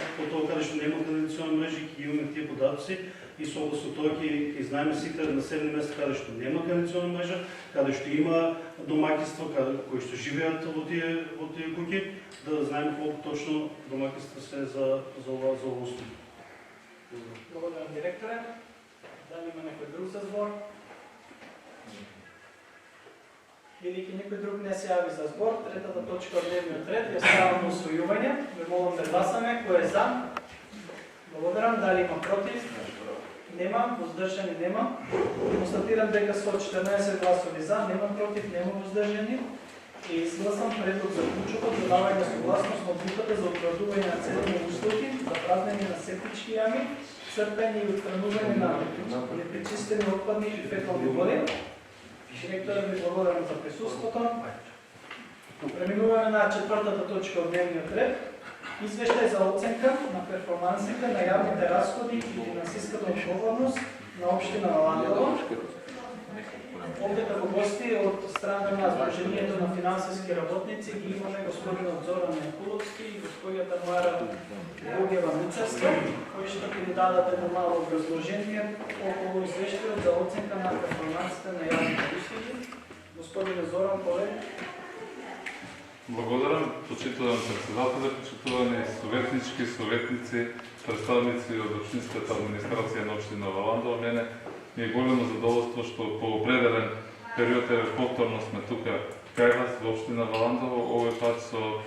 каде што нема канализационна мрежа, ќе имаме тие податоци и согласно тоа ќе знаеме сите населени места каде што нема канализационна мрежа, каде што има домакинства кои што живеат во тие куќи, да знаеме колку точно домакинства се за оваа услуга. Благодарам, директоре. Дали има некој друг за збор? Или ќе некој друг не се јави за збор, третата точка од дневниот ред ја ставам на усвојување. Ве молам да гласаме. Кој е за? Благодарам. Дали има против? Нема. Воздржани нема. Констатирам дека со 14 гласови за, нема против, нема воздржани. И изгласам предлог за вклучување за давање согласност на одлуката за утврдување на цени услуги за празнење на септички јами, црпење и отстранување на непречистени отпадни и фекални води. Директорът ви благодарам за присуството. Преминуваме на четвртата точка от дневният ред. Извещај за оценка на перформансите на јавните разходи и финансиската отговорност на општина Валандово. Овде како гости од страна на Сдруженијето на финансиски работници ги имаме господинот Зоран Јакуловски и госпоѓа Тамара Богева-Мицевска, кои што ќе ни дадат едно мало образложение околу извештајот за оценка на перформансите на јавните услуги. Господине Зоран Поле. Благодарам, почитувам председателя, почитувани советнички, советници, представници од Општинската администрација на Општина Валандова. Мене ми е големо задоволство што по определен период повторно сме тука кај вас во Општина Валандова, овој пат со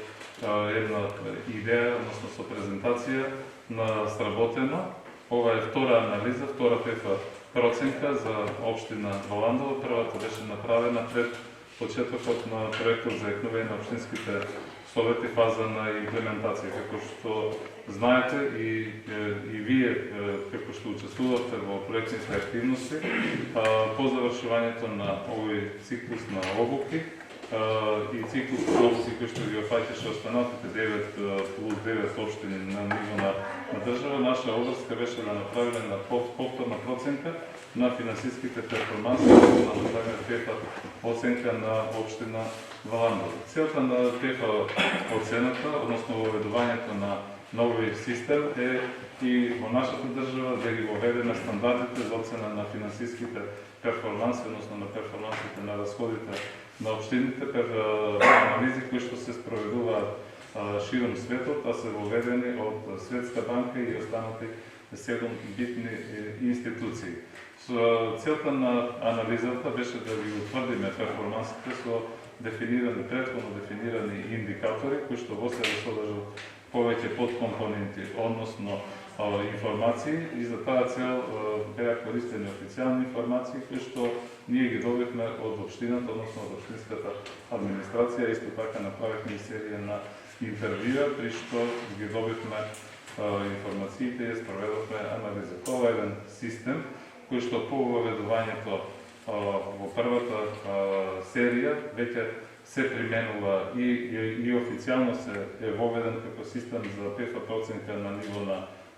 една идеја, односно со презентација на сработено. Ова е втора анализа, втора ПФ проценка за Општина Валандова. Првата беше направена пред почетокот на проектот за екновење на општинските совети, фаза на имплементација. Како што знаете и вие како што учествувате во проектните активности, по завршувањето на овој циклус на обуки и циклус на обуки кои што ги опфаќаше останатите 9 плюс 9 општини на ниво на држава, наша обврска беше да направиме на повторна проценка на финансиските перформанси, на направиме ПФ оценка на Општина Валандова. Целта на ПФ оцената, односно воведувањето на нови систем е и во нашата држава да ги воведеме стандардите за оцена на финансиските перформанси, односно на перформансите на расходите на општините, анализи кои што се спроведуваат широм светот, а се воведени од Светска банка и останати 7 битни институции. Целта на анализата беше да ги утврдиме перформансите со дефинирани, претходно дефинирани индикатори, кои што во себе содржат повеќе подкомпоненти, односно информации, и за таа цел беа користени официјални информации кои што ние ги добивме од општината, односно од општинската администрација. Исто така направивме и серија на интервјуа, при што ги добивме информациите и спроведовме анализа. Ова е еден систем кој што по воведувањето во првата серија веќе се применува и официјално се е воведен како систем за ПФ проценка на ниво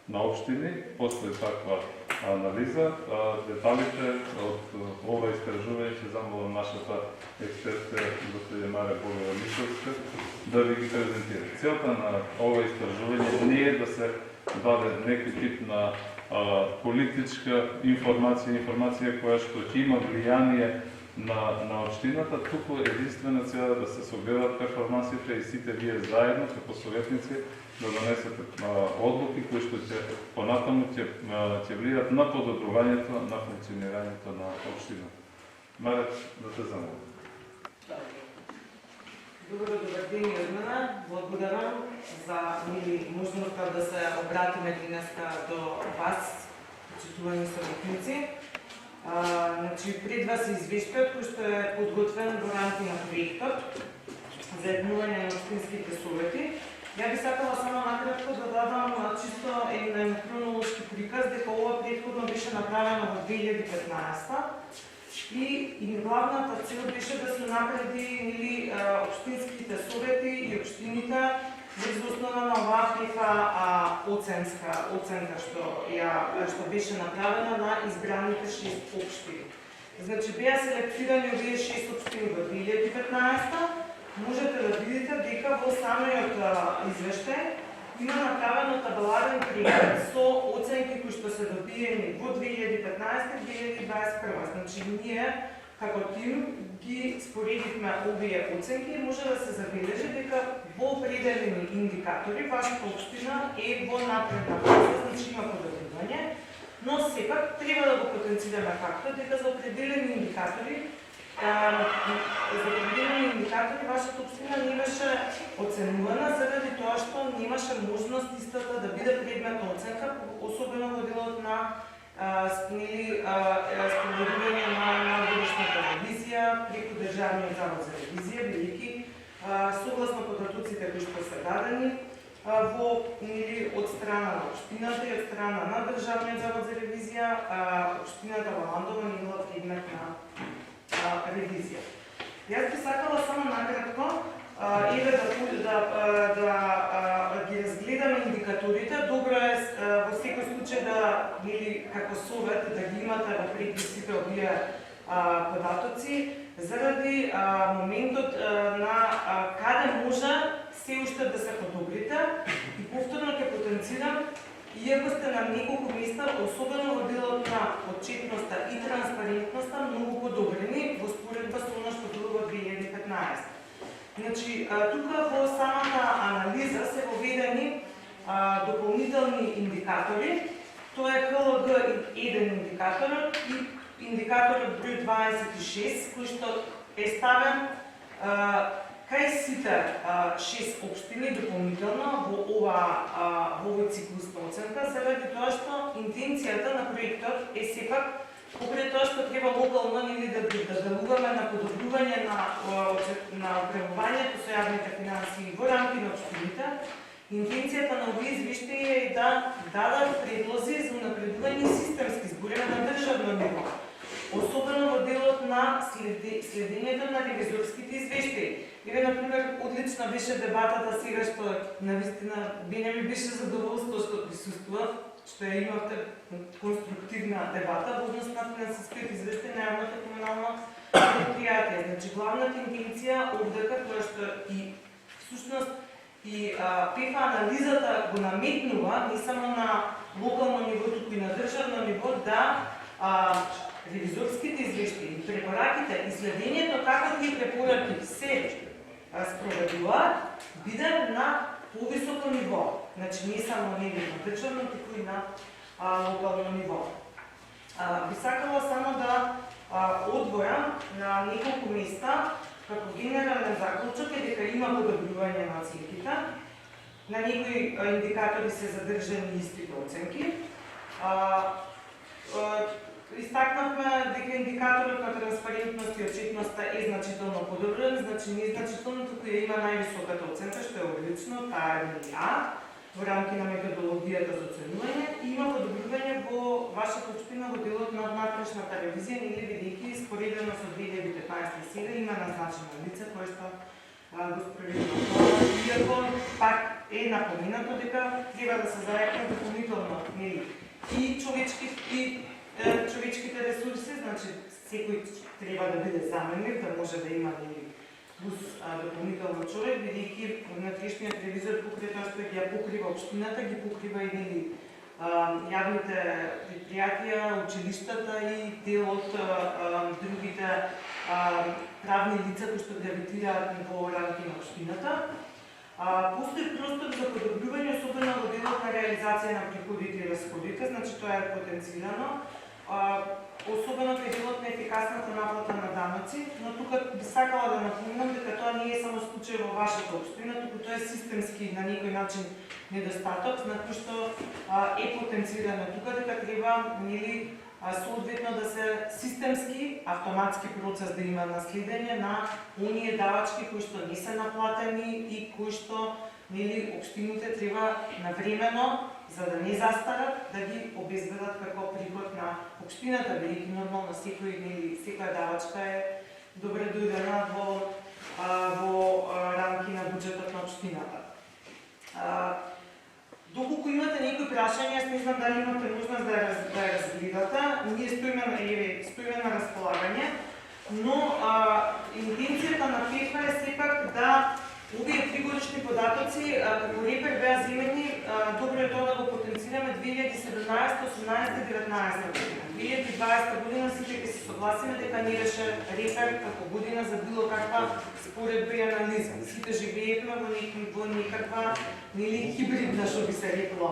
на општини. Постои таква анализа. Деталите од ова истражување ќе замолам нашата експертка госпоѓа Марија Богева-Мицевска да ви ги презентира. Целта на ова истражување не е да се даде некој тип на политичка информација која што ќе има влијание на општината, туку единствена цел да се согледат перформансите и сите вие заедно како советници да донесете одлуки кои што ќе понатаму ќе влијат на подобрувањето на функционирањето на општината. Марет, да те замолам. Добар ден и од мене. Благодарам за можноста да се обратиме денеска до вас, почитувани советници. Пред вас е извештајот кој што е подготвен во рамки на проектот за еднување на општинските совети. Ја би сакала само накратко да дадам чисто еден хронолошки приказ дека ова претходно беше направено во 2015 и главната цел беше да се напреди општинските совети и општините врз основа на оваа оценка што беше направена на избраните 6 општини. Значи беа селектирани овие 6 општини во 2015. Можете да видите дека во самиот извештај има направено табеларен преглед со оценки кои што се добиени во 2015-2021. Значи ние како тим ги споредивме овие оценки и може да се забележи дека во определени индикатори вашата општина е во напредна фаза, значи има подобрување, но сепак треба да го потенцираме фактот дека за определени индикатори вашата општина не беше оценувана заради тоа што немаше можност истата да биде предмет на оценка, особено во делот на спроведување на годишната ревизија преку Државниот завод за ревизија, бидејќи согласно податоците кои што се дадени од страна на општината и од страна на Државниот завод за ревизија, општината Валандова не била предмет на ревизија. Јас би сакала само накратко да ги разгледаме индикаторите. Добро е во секој случај да, како совет, да ги имате во предвид сите овие податоци, заради моментот на каде може се уште да се подобрите иако сте на неколку места, особено во делот на отчетноста и транспарентноста, многу подобрени во споредба со она што било во 2015. Значи, тука во самата анализа се воведени дополнителни индикатори. Тоа е ХЛГ-1 индикаторот и индикаторот број 26, кој што е ставен кај сите 6 општини допълнително во овој циклус на оценка, заради тоа што интенцијата на проектот е сепак покрај тоа што треба локално или да делуваме на подобрување на управувањето со јавните финансии во рамки на општините. Интенцијата на овие извештаи е да дадат предлози за унапредување системски зборува на државно ниво, особено во делот на следењето на ревизорските извештаи. Еве, например, одлична беше дебатата сега, што навистина мене ми беше задоволство што присуствував, што ја имавте конструктивна дебата во однос на финансискиот извештај на јавното комунално предпријатие. Значи, главната интенција овдека, тоа што и всушност и ПЕФА анализата го наметнува не само на локално ниво, туку и на државно ниво, да ревизорските извештаи, препораките и следењето како тие препораки се спроведуваат, биде на повисоко ниво. Значи, не само на државно, туку и на локално ниво. Би сакала само да одвојам на неколку места како генерален заклучок е дека има подобрување на оценките. На некои индикатори се задржани истите оценки. Истакнавме дека индикаторот на транспарентност и отчетноста е значително подобрен, значи незначително, туку ја има највисоката оценка, што е одлично, таа е А, во рамки на методологијата за оценување, и има подобрување во вашата општина во делот на внатрешната ревизија, или бидејќи споредено со 2015 сега има назначено лице кое што го спроведува тоа, иако пак е напоминато дека треба да се зајакне дополнително и човечките ресурси, значи секој треба да биде заменлив, да може да има плюс дополнително човек, бидејќи внатрешниот ревизор покрај тоа што ги ја покрива општината, ги покрива и јавните предпријатија, училиштата и дел од другите правни лица кои што гравитираат во рамки на општината. Постои простор за подобрување, особено во делот на реализација на приходите и расходите, значи тоа е потенцирано. Особено кај делот на ефикасната наплата на данъци, но тука би сакала да напомнам дека тоа не е само случај во вашата општина, туку тоа е системски на некој начин недостаток, на кој што е потенцирано тука дека треба соодветно да се системски, автоматски процес да има на следење на оние давачки кои што не се наплатени и кои што општините треба навремено, за да не застарат, да ги обезбедат како приход на општината, бидејќи нормално секоја давачка е добре дојдена во рамки на буџетот на општината. Доколку имате некои прашања, јас не знам дали имате можност да ја разгледате, ние стоиме на располагање, но интенцијата на ПЕФА е сепак да овие тригодишни податоци како репер беа земени, добро е тоа да го потенцираме 2017, 18 и 19 година. 2020 година сите ќе се согласиме дека не беше репер како година за било каква споредба и анализа. Сите живеевме во некаква хибридна, што би се рекло,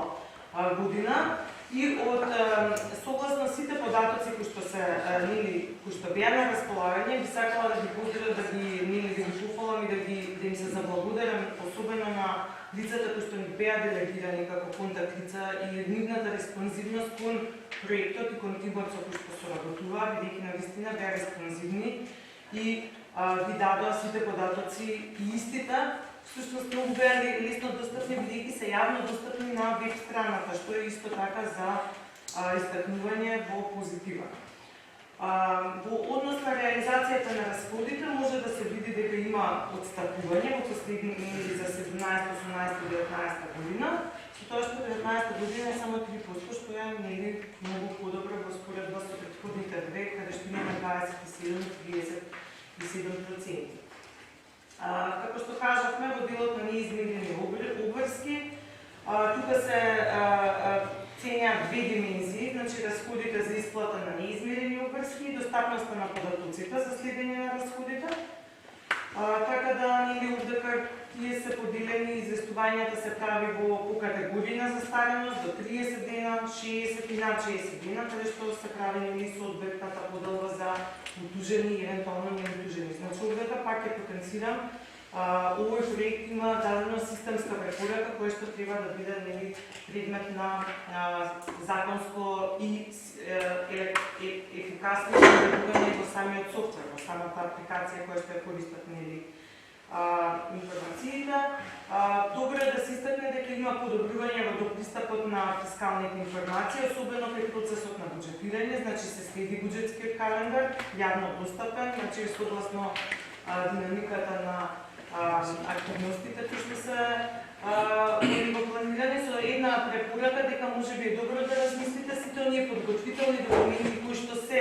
година. И од согласно сите податоци кои што беа на располагање, би сакала да ги поздравам, да ги пофалам и да им се заблагодарам, особено на лицата кои што ни беа делегирани како контакт лица и нивната респонзивност кон проектот и кон тимот со кој што соработуваа, бидејќи навистина беа респонзивни и ви дадоа сите податоци и истите. Всушност многу беа лесно достапни, бидејќи се јавно достапни на веб страната, што е исто така за истакнување во позитива. Во однос на реализацијата на расходите може да се види дека има отстапување во последните за 17, 18 и 19 година, со тоа што 19 година е само 3%, што е многу подобро во споредба со претходните две, каде што имаме 27-37%. Како што кажавме, во делот на неизмерени обврски, тука се ценя две димензии, значи разходите за изплата на неизмерени обврски и достапноста на податоците за следење на разходите. Така да нели овдека тие се поделени, известувањата се прави по категории на застареност до 30 дена, 60 и над 60 дена, каде што се прави нели соодветната поделба за утужени и евентуално неутужени. Значи овдека пак ќе потенцирам, овој проект има дадена системска препорака која што треба да биде нели предмет на законско и ефикасно изградување во самиот софтвер, во самата апликација која што ја користат нели информациите. Добро е да се истакне дека има подобрување во пристапот на фискалните информации, особено при процесот на буџетирање, значи се следи буџетскиот календар, јавно достапен, значи согласно динамиката на активностите кои што се во планирање, со една препорака дека можеби е добро да размислите сите оние подготвителни документи кои што се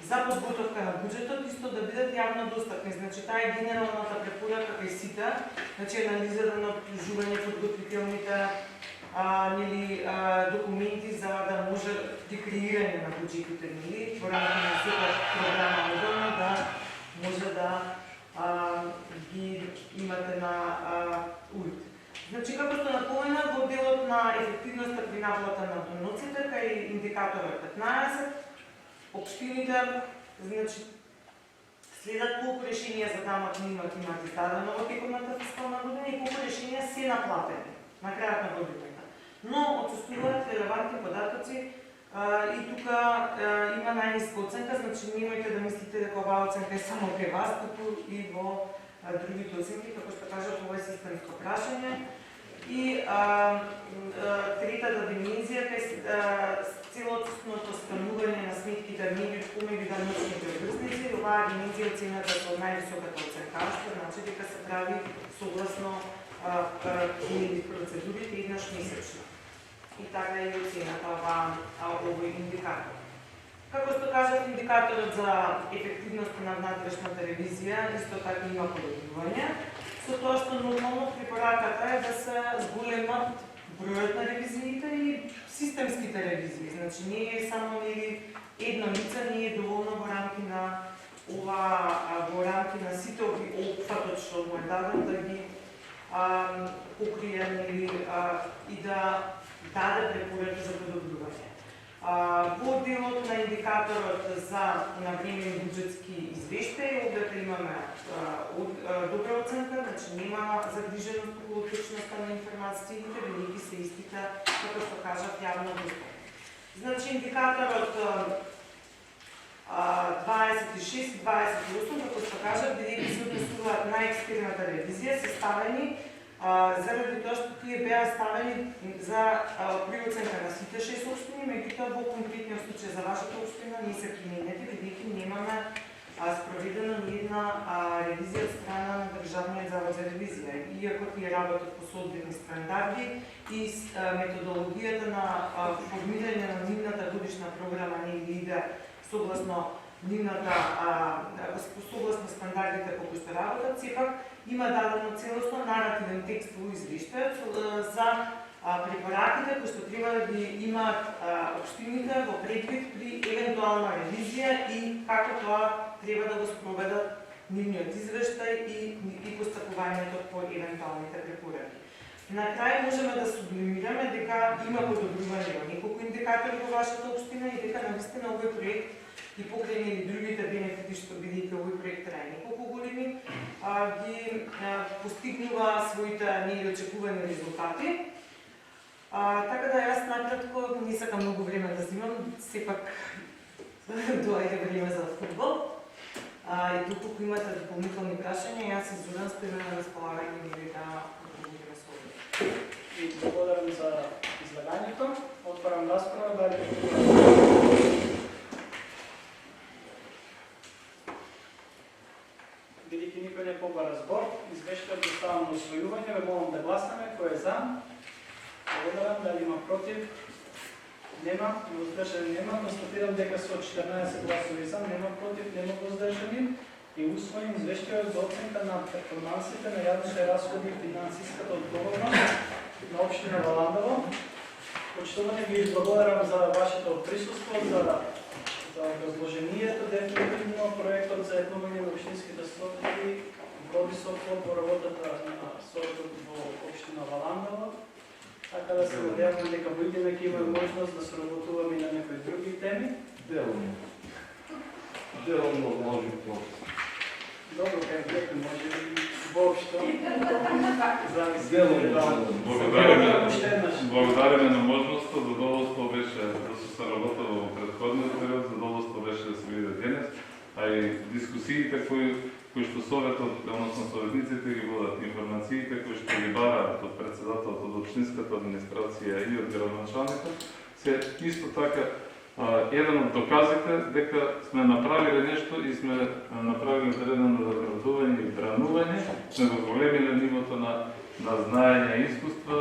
за подготовка на буџетот исто да бидат јавно достапни. Значи таа е генералната препорака кај сите, значи анализирано обслужување подготвителните документи за да може декреирање на буџетите нели во рамките на секоја програма одделно да може да ги имате на уид. Значи, како што напоменав, во делот на ефективноста при наплата на доноците, кај индикаторот 15, општините, значи, следат колку решенија за дамат минимат имат издадено во текотната фискална година и колку решенија се наплатени на крајот на годината. Но отсутствуваат релевантни податоци и тука има најниска оценка, значи немојте да мислите дека оваа оценка е само кај вас, туку и во другите оценки, како што кажав, ова е системско прашање. И третата димензија е целосно сканување на сметките помеѓу данъчните обврсници. Оваа димензија оценета со највисоката оценкарство, значи дека се прави согласно процедурите еднаш месечно. И така е оцената овој индикатор. Како што кажав, индикаторот за ефективност на внатрешната ревизија исто така има подобрување, со тоа што нормално препораката е да се зголемат бројот на ревизиите и системските ревизии. Значи не е само едно лице, не е доволно во рамки на во рамки на сите опфатот што му е даден да ги покрие и да даде препораки за подобрување. Во делот на индикаторот за навремени буџетски извештаи, овдека имаме добра оценка, значи нема загриженост околу точноста на информациите, бидејќи се истите, како што кажав, јавно достапни. Значи индикаторот 26 и 28, како што кажав, бидејќи се однесуваат на екстерната ревизија, се ставени заради тоа што тие беа ставени за приоценка на сите 6 општини, меѓутоа во конкретниот случај за вашата општина не се применети, бидејќи немаме спроведена ни една ревизија од страна на Државниот завод за ревизија. Иако тие работат по соодветни стандарди и методологијата на формирање на нивната годишна програма не иде согласно согласно стандардите по кои што работат, сепак има дадено целосно наративен текст во извештајот за препораките кои што треба да ги имаат општините во предвид при евентуална ревизија и како тоа треба да го спроведат нивниот извештај и постапувањето по евентуалните препораки. На крај можеме да сублимираме дека има подобрување во неколку индикатори во вашата општина и дека навистина овој проект и покрај нели другите бенефити што бидејќи овој проект трае неколку години, ги постигнува своите неочекувани резултати. Така да јас накратко не сакам многу време да земам, сепак доаѓа време за фудбал. И доколку имате дополнителни прашања, јас и Зоран стоиме на располагање нели да одговориме со овие. И благодарам за излагањето. Отварам расправа, дали бидејќи никој не побара збор, извештајот го ставам на усвојување, ве молам да гласаме, кој е за. Благодарам, дали има против? Нема, воздржани нема. Констатирам дека со 14 гласови за, нема против, нема воздржани и усвоим извештајот за оценка на перформансите на јавните расходи и финансиската одговорност на општина Валандово. Почитувани Почитувани, ви благодарам за вашето присуство, за разложението. Дефинитивно проектот за едновање на општинските структури води со во работата на СОР-от во општина Валандово. Така да се надеваме дека во идење ќе имаме можност да соработуваме и на некои други теми. Делумно. Делумно може би. Добро, кај може и воопшто. Благодариме на можноста, задоволство беше да се соработува во претходниот период, задоволство беше да се види денес, а и дискусиите кои што советот, односно советниците ги водат, информациите кои што ги бараат од председателот од општинската администрација и од градоначалникот, се исто така еден од доказите дека сме направиле нешто и сме направиле терен на разградување и бранување, сме го големиле нивото на знаење и искуства,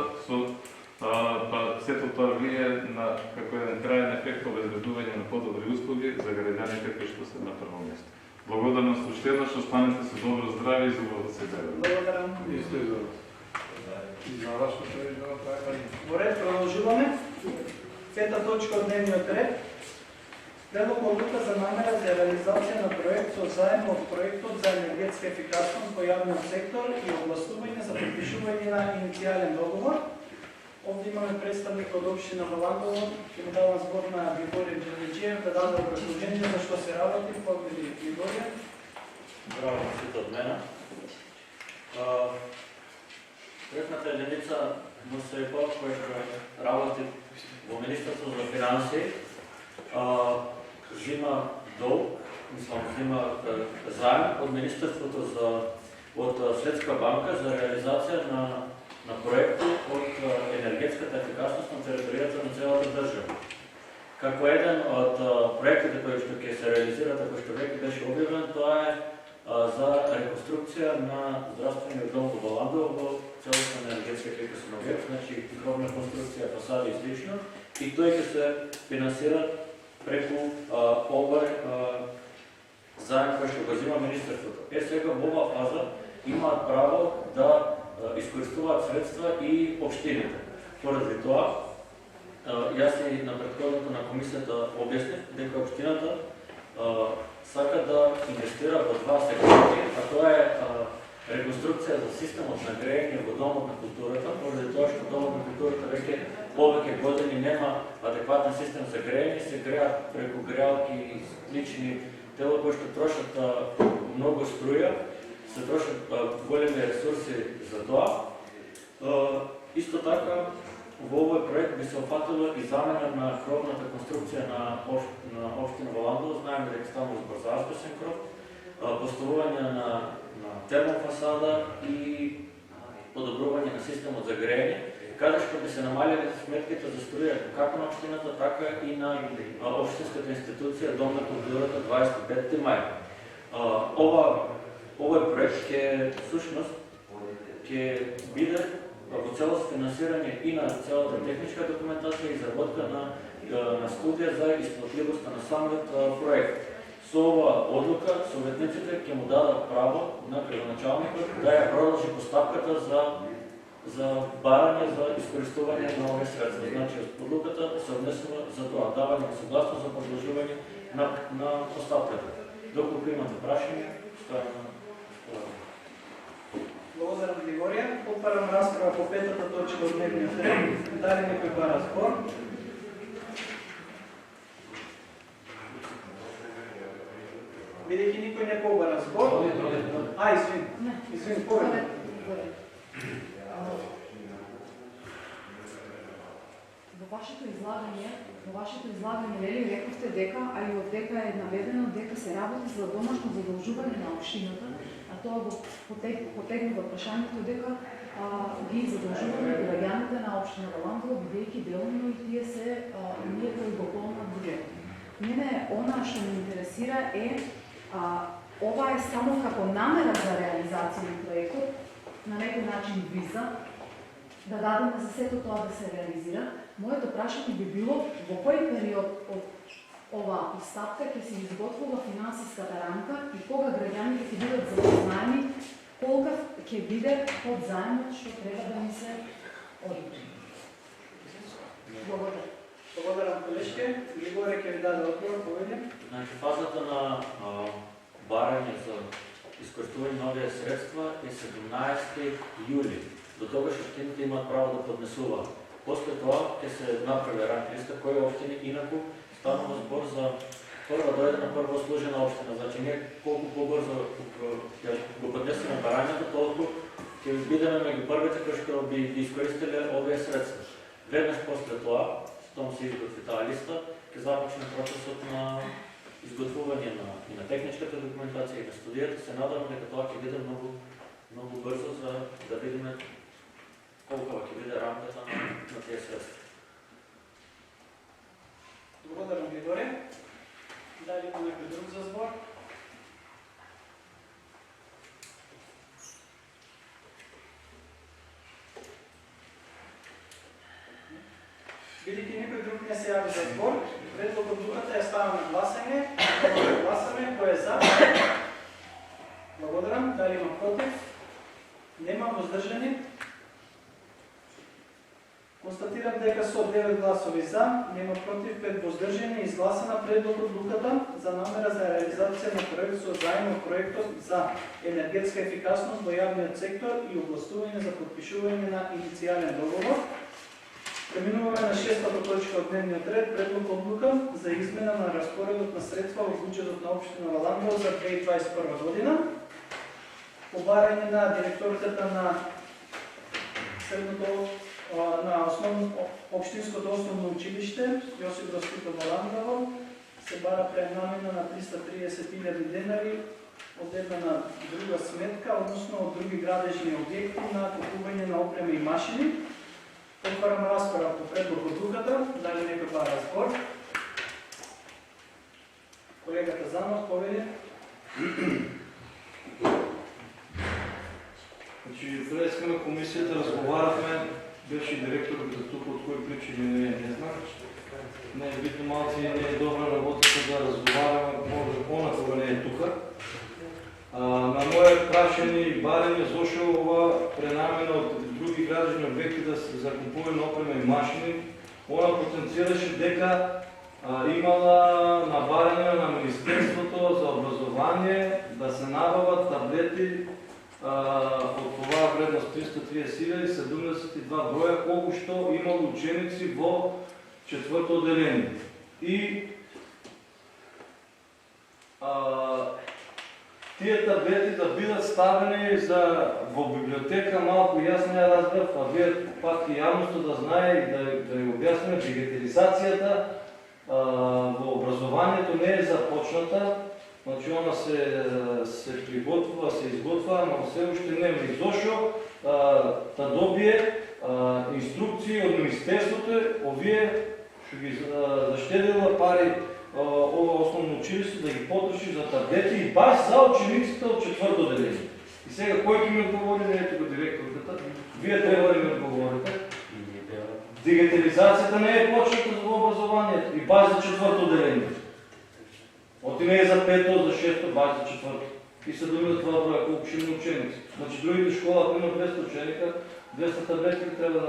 сето тоа влие на како еден крајен ефект обезбедување на подобри услуги за граѓаните кои што се на прво место. Благодарност уште еднаш, останете со добро здраве и зубаво да се гледаме. Благодарам. Исто и за вас. И за вас што се вижда така. Во ред, продолжуваме. Пета точка од дневниот ред. Предлог одлука за намера за реализација на проект со заем од проектот за енергетска ефикасност во јавниот сектор и огласување за подпишување на иницијален договор. Овде имаме представник од општина Валандово, ќе му давам збор на Григорија Джеледжиев да даде образложение за што се работи. Поведи Григорија. Здраво на сите од мене. Проектната единица МСЕП, која работи во Министерство за финансии, взима долг, взима заем од Министерството од Светска банка за реализација на проекти од енергетската ефикасност на територијата на целата држава. Како еден од проектите кои што ќе се реализираат, кој што веќе беше објавен, тоа е за реконструкција на здравствениот дом во Валандово во целосна енергетска ефикасен објект, значи кровна конструкција, фасади и слично, и тој ќе се финансира преку овој заем кој што го зема Министерството. Сега во оваа фаза имаат право да искористуваат средства и општините. Поради тоа, јас и на претходното на комисијата објаснив дека општината сака да инвестира во два сегменти, а тоа е реконструкција за системот на грејење во Домот на културата, поради тоа што Домот на културата веќе повеќе години нема адекватен систем за грејење, се греат преку греалки и лични тела кои што трошат многу струја, се трошат големи ресурси за тоа. Исто така, во овој проект би се опфатило и замена на кровната конструкција на општина Валандово. Знаеме дека станува збор за азбестен кров, поставување на термофасада и подобрување на системот за грејење, каде што би се намалиле сметките за струја како на општината, така и на општинската институција Дом на културата 25 мај. Овој проект ќе биде во целост финансирање и на целата техничка документација и изработка на студија за исплатливоста на самиот проект. Со оваа одлука советниците ќе му дадат право на градоначалникот да ја продолжи постапката за барање за искористување на овие средства. Значи, одлуката се однесува за тоа давање на согласност за продолжување на постапката. Доколку имате прашање, стојам на Благодарам, Григорија. Отварам расправа по петата точка од дневниот ред. Дали некој бара збор? Бидејќи никој не побара збор. Извин, повеќе. Во вашето излагање, Лели, рековте дека, а и од дека е наведено дека се работи за домашно задолжување на општината, а тоа го потегнува прашањето дека ги задолжуваме граѓаните на општина Валандово, бидејќи делумно и тие се ние кои го полнат буџетот. Мене она што ме интересира е ова е само како намера за реализација на проектот, на некој начин виза, да дадеме за сето тоа да се реализира. Моето прашање би било во кој период од оваа постапка ќе се изготвува финансиската рамка и кога граѓаните ќе бидат запознаени колкав ќе биде под заемот што треба да ни се одобри. Благодарам. Григоре ќе ви даде одговор, повеќе. Значи, фазата на барање за изкористување нови средства е 17 јули. До тогаш општините имаат право да поднесуваат. После тоа ќе се направи ранг листа кои општини инаку станува збор за прва дојде на прва служена општина. Значи, ние колку побрзо го поднесеме барањето, толку ќе бидеме меѓу првите кои што би искористиле овие средства. Веднаш после тоа, штом се изготви таа листа, ќе започне процесот на изготвување и на техничката документација и на студијата. Се надаваме дека тоа ќе биде многу брзо за да видиме колкава ќе биде рамката на тие средства. Благодарам, Григоре. Дали има некој друг за збор? Бидејќи никој друг не се јави за збор, предлог одлуката ја ставам на гласање. Гласаме кој е за. Благодарам. Дали има против? Нема. Воздржани? Констатирам дека со 9 гласови за, нема против, 5 воздржани, изгласана предлог одлуката за намера за реализација на проект со заем од проектот за енергетска ефикасност во јавниот сектор и областување за подпишување на иницијален договор. Преминуваме на 6-та точка од дневниот ред, предлог одлука за измена на распоредот на средства во буџетот на општина Валандово за 2021 година. Побарање на директорката на Општинското основно училиште Јосип Броз Тито Валандово се бара пренамена на 330.000 денари од една на друга сметка, односно од други градежни објекти на купување на опрема и машини. Отварам расправа по предлог одлуката. Дали некој бара збор? Колегата Занов, повеќе. Значи, преска на комисията разговарахме, беше директорът за тук, от кои причини не знам. Не е битно малци, не е добра работата да разговаряме, може она кога не е тука. На моје прашање и барање зошо ова пренамена од други градежни објекти да се закупува на опрема и машини, она потенцираше дека имала набарање на Министерството за образование да се набават таблети од това вредност 330.072 броја, колку што имало ученици во четврто одделение. И тие таблети да бидат ставени во библиотека, малку јас не ја разбрав, а вие пак и јавноста да знае и да ја објасниме, дигитализацијата во образованието не е започната. Значи, она се приготвува, се изготвува, но все уште нема. И зошо да добие инструкции од Министерството, овие што ги заштедила пари ова основно училище да ги потроши за таблети и баш за учениците од четврто одделение. И сега кој ќе ми одговори, не ето го директорката, вие треба да ми одговорите. Дигитализацијата не е почната за образованието и баш за четврто одделение. Оти не е за пето, за шесто, баш за четврто. И се добива това броја, колку ще има ученици. Значи, другите школа, ако има 200 ученика, 200 таблетки трябва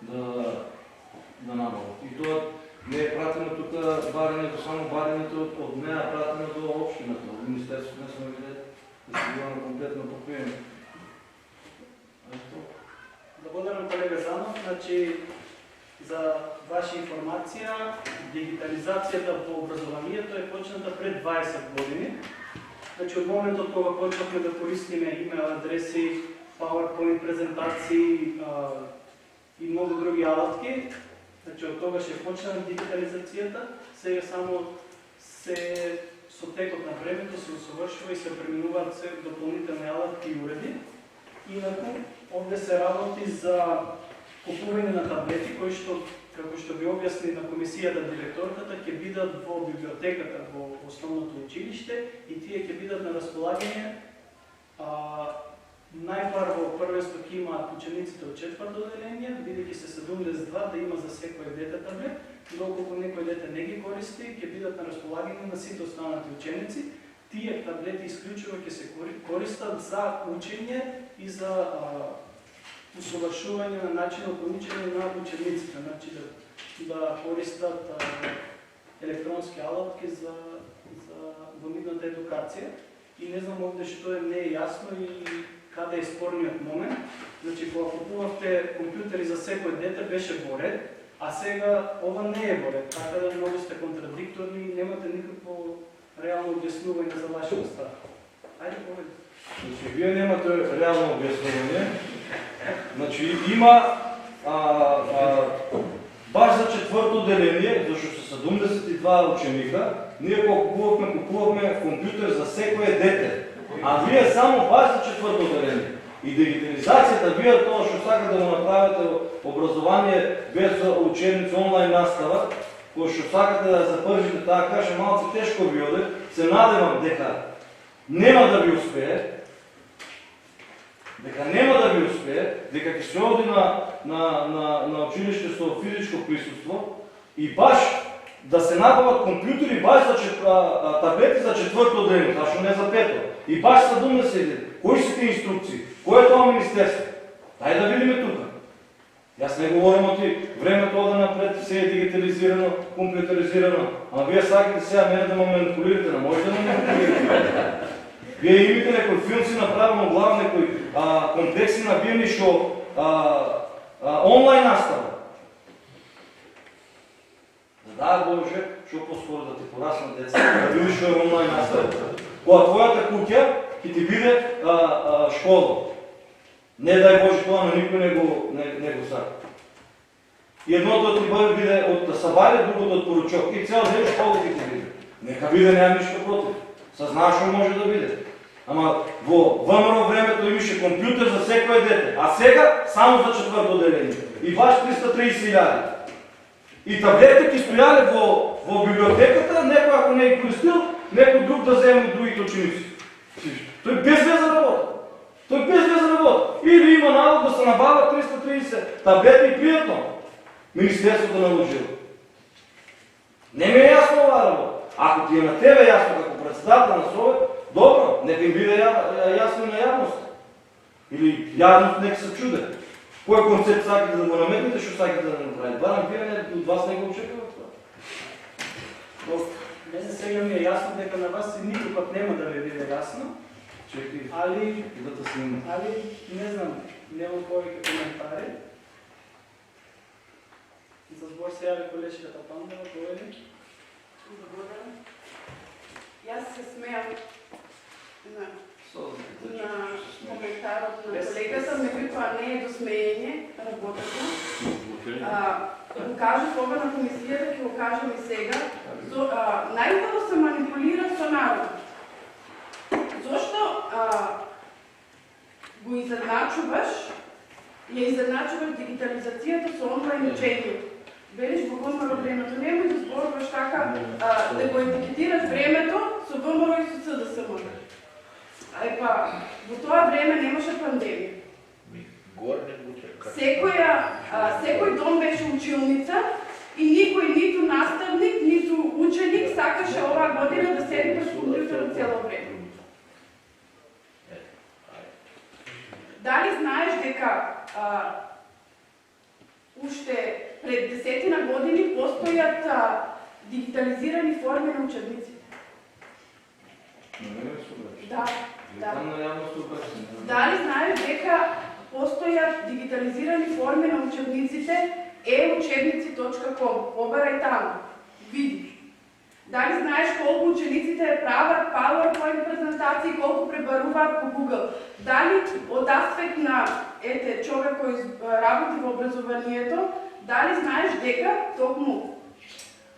да набават. И тоа не е пратено тук баренето, само баренето од неа пратено до општината. Од Министерството не сме видели да се бива на комплетно покриено. Благодарам, колега Занов. Значи, за ваша информација, дигитализацијата во образованието е почната пред 20 години. Значи, од моментот кога почнахме да користиме имейл адреси, PowerPoint презентации и многу други алатки, значи од тогаш е почна дигитализацијата, сега само со текот на времето се усовршува и се преминуваат се дополнителни алатки и уреди. Инаку, овде се работи за купување на таблети, кои што, како што ви објасни на комисијата директорката, ќе бидат во библиотеката во основното училиште и тие ќе бидат на располагање. Најпрво првенство ќе имаат учениците од четврто одделение, бидејќи се 72 да има за секој дете таблет, доколку некој дете не ги користи, ќе бидат на располагање на сите останати ученици. Тие таблети исклучиво ќе се користат за учење и за усовршување на начинот на учење на учениците, значи да користат електронски алатки за вамидната едукација. И не знам овде што не е јасно и каде е спорниот момент. Значи, кога купувавте компјутери за секој дете беше во ред, а сега ова не е во ред. Така да многу сте контрадикторни и немате никакво реално објаснување за вашата става. Ајде, повеќе. Значи, вие немате реално објаснување. Значи, има баш за четврто деление, зашто се 72 ученика, ние купувавме компјутер за секое дете. А вие само баш за четврто деление. И дигитализацијата, вие тоа што сака да го направите образование без учебници, онлайн настава, кој што сакате да запржите таа каша, малце тешко ви оде, се надевам дека нема да ви успее, дека ќе се оди на училиште со физичко присуство и баш да се набават компјутери, баш за таблети за четврто деление, зашто не за пето. И баш са 70. Кои се тие инструкции? Кој е тоа министерство? Дај да видиме тука. Јас не говорам од времето ода напред, се е дигитализирано, компјутеризирано. Ама вие сакате сега мене да ме манипулирате, не може да ме манипулирате. Вие имате некој филм си направено глава, некој комплекси набиени што онлайн настава. Да, Боже, што по-скоро да ти пораснат деца, да видиш што е онлайн настава. Кога твојата куќа ќе ти биде школа. Не дај Боже тоа, но никој не го сака. И едното ти биде од Сабајле, другото од Поручок. И цел ден школа ќе ти биде. Нека биде, нема ништо против. Съзнава што може да биде. Ама во ВМРО времето имаше компјутер за секое дете, а сега само за четврто деление. И баш 330.000. И таблетите ќе стојале во библиотеката, некој ако не е користил, некој друг да земе од другите ученици. Тој безвезен работа. Или има навод да се набават 330 таблети и пријатно. Министерството наложило. Не ми е јасно оваа работа. Ако ти е на тебе јасно како председател на Совет, добро, нека им биде јасно на јавност. Или јавност нека се чуде. Кој концепт сакате да го наметнете, што сакате да направите? Барам вие од вас не го очекуват това. Мене сега ми е јасно дека на вас никој пат нема да ви биде јасно. Али не знам, нема повеќе коментари. За збор се јави колешката Пандова, повеќе. Благодарам. Јас се смеам на коментарот на колегата, меѓутоа не е до смеење, работата. Го кажав ова на комисијата, ќе го кажам и сега. Најубаво се манипулира со народ. Зошто го изедначуваш дигитализацијата со онлайн учење? Велиш во ВМРО времето, немој да зборуваш така, да го етикетираш времето со ВМРО и со СДСМ. Во тоа време немаше пандемија. Секој дом беше училница и никој, ниту наставник, ниту ученик сакаше оваа година да седи пред компјутерот цело време. Дали знаеш дека уште пред 10 години постојат дигитализирани форми на учебниците? Да. Дали знаеш дека постојат дигитализирани форми на учебниците e-учебници.com? Побарај таму, види. Дали знаеш колку учениците прават PowerPoint презентации, колку пребаруваат по Google? Дали од аспект на човек кој работи во образованието, дали знаеш дека токму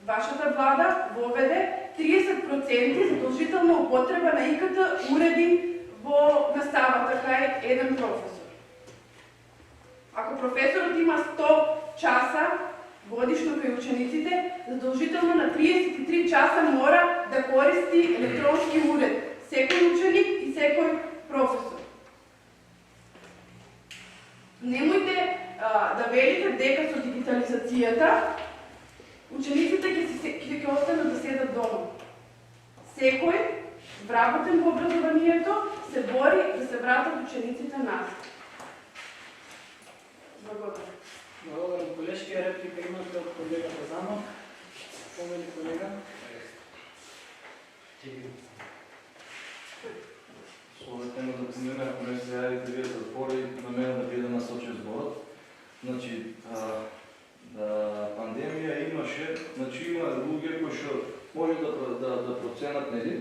вашата влада воведе 30% задолжителна употреба на ИКТ уреди во наставата кај еден професор? Ако професорот има 100 часа годишно кај учениците, задолжително на 33 часа мора да користи електронски уред. Секој ученик и секој професор. Немојте да велите дека со дигитализацијата учениците ќе останат да седат дома. Секој вработен во образованието се бори да се вратат учениците назад. Благодаря. Благодарам, колежки. Реплика имате от колегата Занов. Помени колега. Словете ме да помина, ако не се явите вие затвори, на мен да биде насочен зборът. Значи, пандемия имаше, значи има луѓе кои што може да проценат, нели?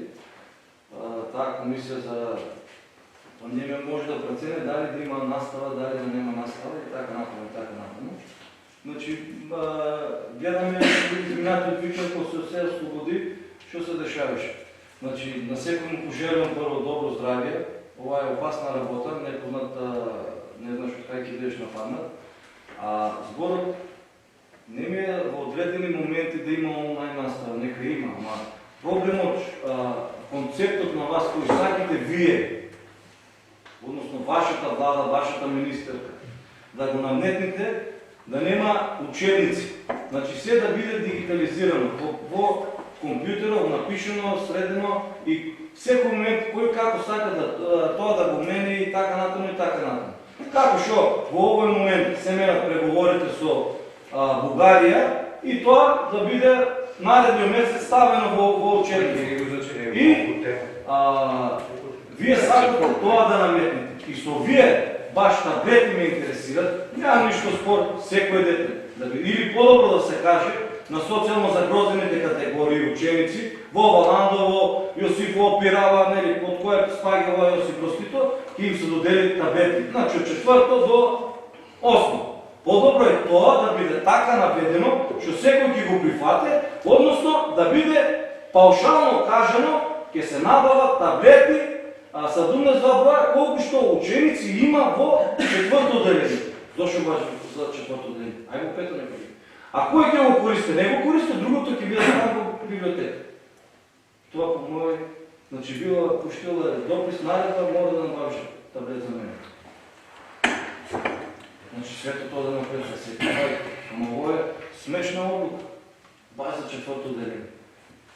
Таа комисија за пандемија може да процене дали да има настава, дали да нема настава и така натаму, и така натаму. Значи, гледаме изминатиот викенд кога се ослободи, што се дешаваше. Значи, на секој му пожелувам прво добро здравје. Ова е опасна работа, непозната, не знаеш од кај ќе бидеш нападнат. Зборот не ми е во одредени моменти да има онлайн настава, нека има, ама проблемот, концептот на вас кој сакате вие, односно вашата влада, вашата министерка, да го наметнете, да нема учебници. Значи се да биде дигитализирано, во компјутерот, напишено, средено и секој момент кој како сака тоа да го мене и така натаму и така натаму. Како што во овој момент се менат преговорите со Бугарија и тоа да биде наредниот месец ставено во учебници. И вие сакате тоа да наметнете. И со вие баш таблети ме интересират, нямам ништо спор секој дете. Или подобро да се каже на социјално загрозените категории ученици во Валандово, Јосифово, Пирава, нели, од која спаѓа ова Јосиф Бростито, ќе им се додели таблети. Значи, од 4 до 8. Подобро е тоа да биде така наведено, што секој ќе го прифате, односно да биде паушално кажано, ќе се набават таблети са 12 броја колку што ученици има во 4-то деление. Зошто баш за 4-то деление? Ај го 5-то не биде. А кој ќе го користи? Не го користи, другото ќе биде само во библиотека. Тоа по мој, значи била пуштила допис, наредба, мора да набавиш таблет за мене. Значи свето тоа да напреса се прави, ама ово е смешна одлука. Баш за 4-то деление.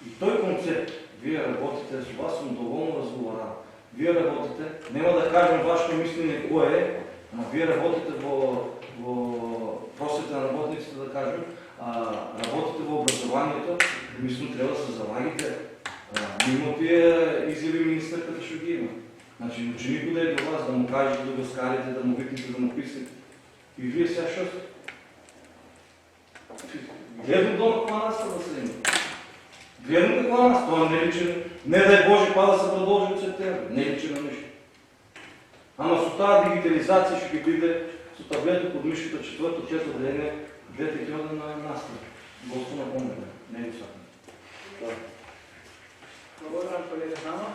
И тој концепт, вие работите, с вас сум доволно разговарал. Вие работите, нема да кажем вашето мислене кое е, ама вие работите во просвета на работниците, да кажем, работите во образованието, мислам треба да се залагите. Мимо тие изјави министерката што ги има. Значи, ученикот да е до вас, да му кажете, да го скарите, да му викнете, да му писнете. И вие сега што сте? Гледам дома каква настава да се има. Гледам каква настава, тоа не личи, не дай Боже, па да се продолжи од септември, не личи на ништо. Ама со таа дигитализација што ќе биде, со таблетот под мишката 4-то, 5-то деление, дете ќе оде на настава. Господ напомне, не го сакам. Благодарам, колега Занов.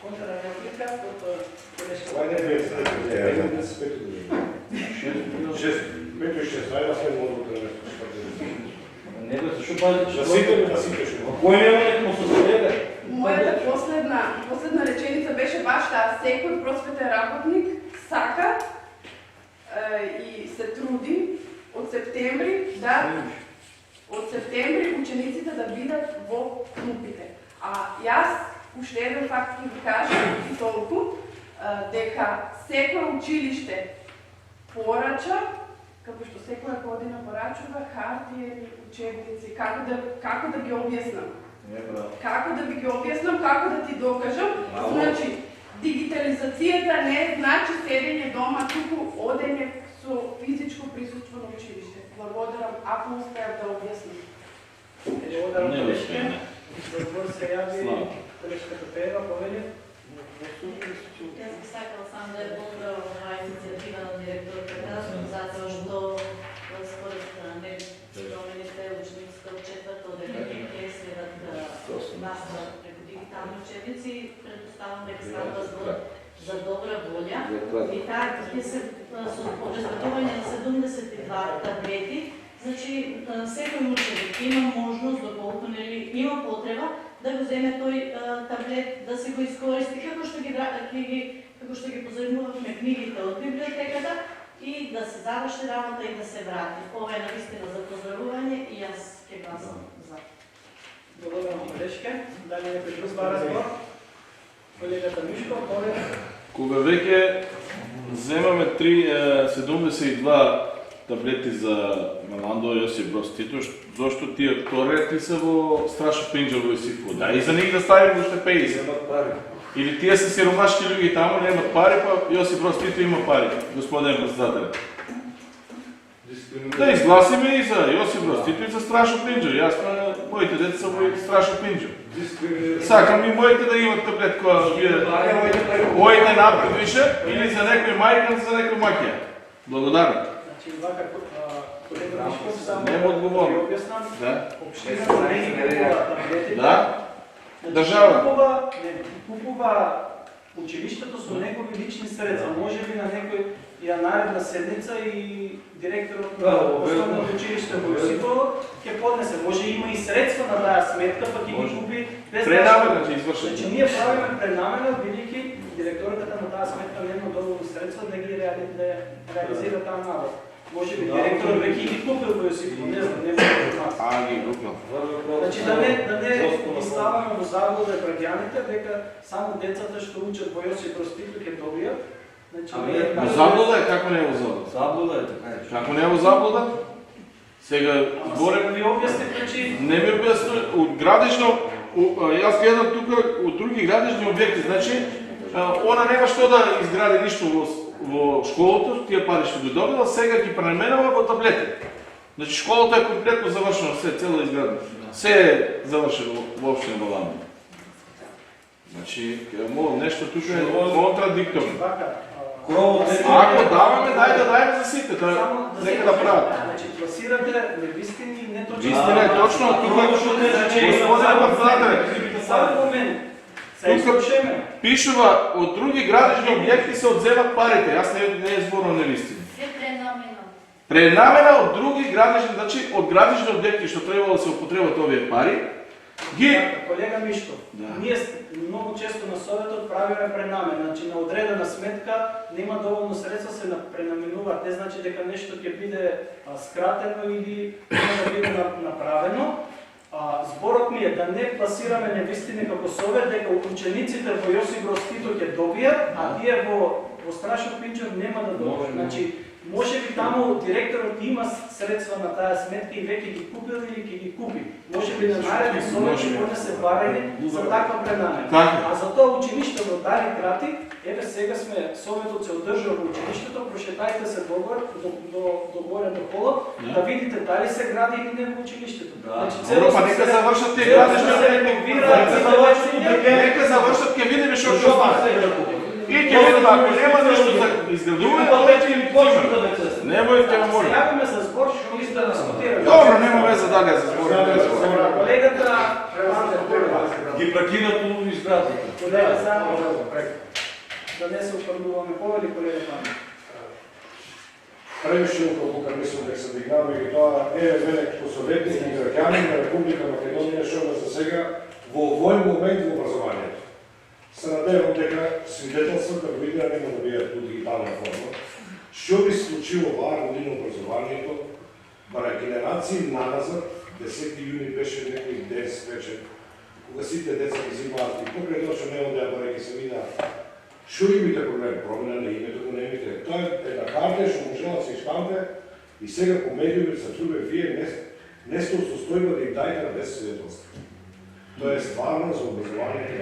Контрреплика од колежка. Ова не е 5-то деление. 5-то и 6, ајде да сме модното на место. Не бе, зашо пазите? Да сите што. Кој нема некој со себе? Мојата последна реченица беше баш таа, секој просветен работник сака и се труди од септември учениците да бидат во клупите. А јас уште еден факт ќе ви кажам и толку, дека секој училиште порача, како што секоја година порачува хартиени учебници, како да ги објаснам. Како да ви ги објаснам, како да ти докажам. Значи, дигитализацијата не значи седење дома, туку одење со физичко присуство на училиште. Благодарам, ако успеав да објаснам. Благодарам, колежке. За збор се јави колежката Пеева, повеќе. Јас би сакала само да ја поздравам оваа иницијатива на директорката, затоа што според промените учениците од 4-то деление ќе следат настава преку дигитални учебници. Претпоставам дека става збор за добра волја. И така ќе се со обезбедување на 72 таблети. Значи, секој ученик има можност, доколку има потреба, да го земе тој таблет, да се го искористи, како што ги позајмувавме книгите од библиотеката и да се заврши работа и да се врати. Ова е навистина за поздравување и јас ќе гласам за. Благодарам, колежке. Дали некој друг бара збор? Колегата Мишко, повеќе. Кога веќе Земаме 72 таблети за Валандо Јосип Брос Тито, зашто тие вторият са во Страшо Пинџа во Јосифо. Да, и за них да ставим уште 50. Или тие са сиромашки луѓе таму, немат пари, па Јосип Брос Тито има пари, господин председател. Да изгласиме и за Јосип Брос Тито и за Страшо Пинџа. Јас моите деца са во Страшо Пинџа. Сакам и моите да имат таблет која вие моите напред више или за некој мајка, за некој макија. Благодарам. Значи, вака, колега Мишков, само Нема одговорно. да ви објаснам. Да. Општината не ги купува таблетите. Да. Значи, Држава. купува училиштето со негови лични средства. Може би на некој ја наредна седница и директорот на основното училиште во Јосипово ќе поднесе. Може има и средства на таа сметка, па ќе ги купи без Пренамена ќе изврши. Значи ние правиме пренамена, бидејќи директорката на таа сметка нема доволно средства да ги реализира таа работа. Може би директорот веќе ги купил во Јосипово, не знам, нема информација. Ги купил. Значи да не ги ставаме во заблуда граѓаните дека само децата што учат во Јосип Брос Тито ќе добијат. Значи Во заблуда е, како не е во заблуда? Заблуда е така. Како не е во заблуда? Сега Ама ви објаснив, значи не ми објасни од градишно, јас гледам тука од други градишни објекти, значи она нема што да изгради ништо во школото, тие пари што ги добила, сега ги пренаменува во таблети. Значи школата е комплетно завршена, се цела изградена. Се е завршено во општина Валандо. Значи, молам, нешто тука е контрадикторно. Ако даваме, дај да дајме за сите, нека да прават. Значи пласирате невистини и неточни. Вистина е точно, тука господин председател. Само момент. Тука пишува од други градишни објекти се одземат парите. Јас не е зборно невистина. Се пренамена. Пренамена од други градишни, значи од градишни објекти што требало да се употребат овие пари, Колега Мишков, ние много често на Советот правиме пренамена, значи на одредена сметка нема доволно средства се пренаменуваат, не значи дека нешто ќе биде скратено или нема да биде направено. Зборот ми е да не пласираме невистини како Совет дека учениците во Јосип Брос Тито ќе добијат, а тие во Страшо Пинџа нема да добијат. Значи може би таму директорот има средства на таа сметка и веќе ги купил или ќе ги купи. Може би на нареден Совет ќе поднесе пари за таква пренамена. А за тоа училиштето дали крати, еве сега сме Советот се одржа во училиштето, прошетајте се до горе до полот, да видите дали се гради или не во училиштето. Значи па нека завршат тие градишни објекти. Нека завршат, ќе видиме што ќе стане. И ќе видим, ако нема нешто за изградуване, ќе ни почнат да веќе. Немој ќе ме молам. Јавиме за збор, што искате да дискутираме. Добро, нема веза дале за збор. Колегата Превандер ги прекинат у изградата. Колега само да не се оправдуваме повели, колега Пане. Превише уколку мислам дека се дигнаме и тоа е мене како советник и граѓанин на Република Македонија што ме засега во овој момент во образованието. Се надевам дека свидетелствата во идеја нема да бидат по дигитална форма. Што би случило оваа година образованието, бара генерации наназад, 10 јуни беше некој ден свечен, кога сите деца ги взимаат и покрај тоа што нема да ја бареки се видаат. Што имате проблем? Промена на името го немите. Тоа е на карта што можела да се штампе и сега по медиуми се чуе вие не сте состојба да им дајте на без свидетелство. Тоа е стварно за образованието.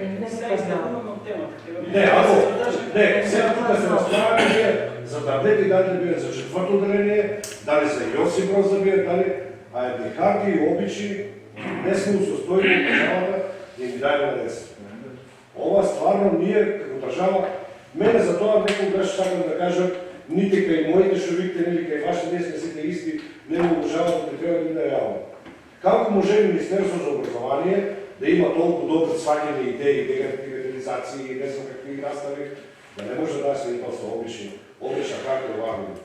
Сега тука се расправаме за таблети, дали да бидат за четврто отделение, дали за Јосип Броз да бидат, дали, а едни карти и обичи не сме у состојба државата да им дајме на деца. Ова стварно ние како држава, мене за тоа некој беше сакам да кажам, нити кај моите што викте, нели кај вашите не сме сите исти, не му уважават да треба да биде реално. Како може Министерство за образование да има толку добри сваќани идеи, дигитализации и не знам какви настави, да не може да се има со обична карта оваа година.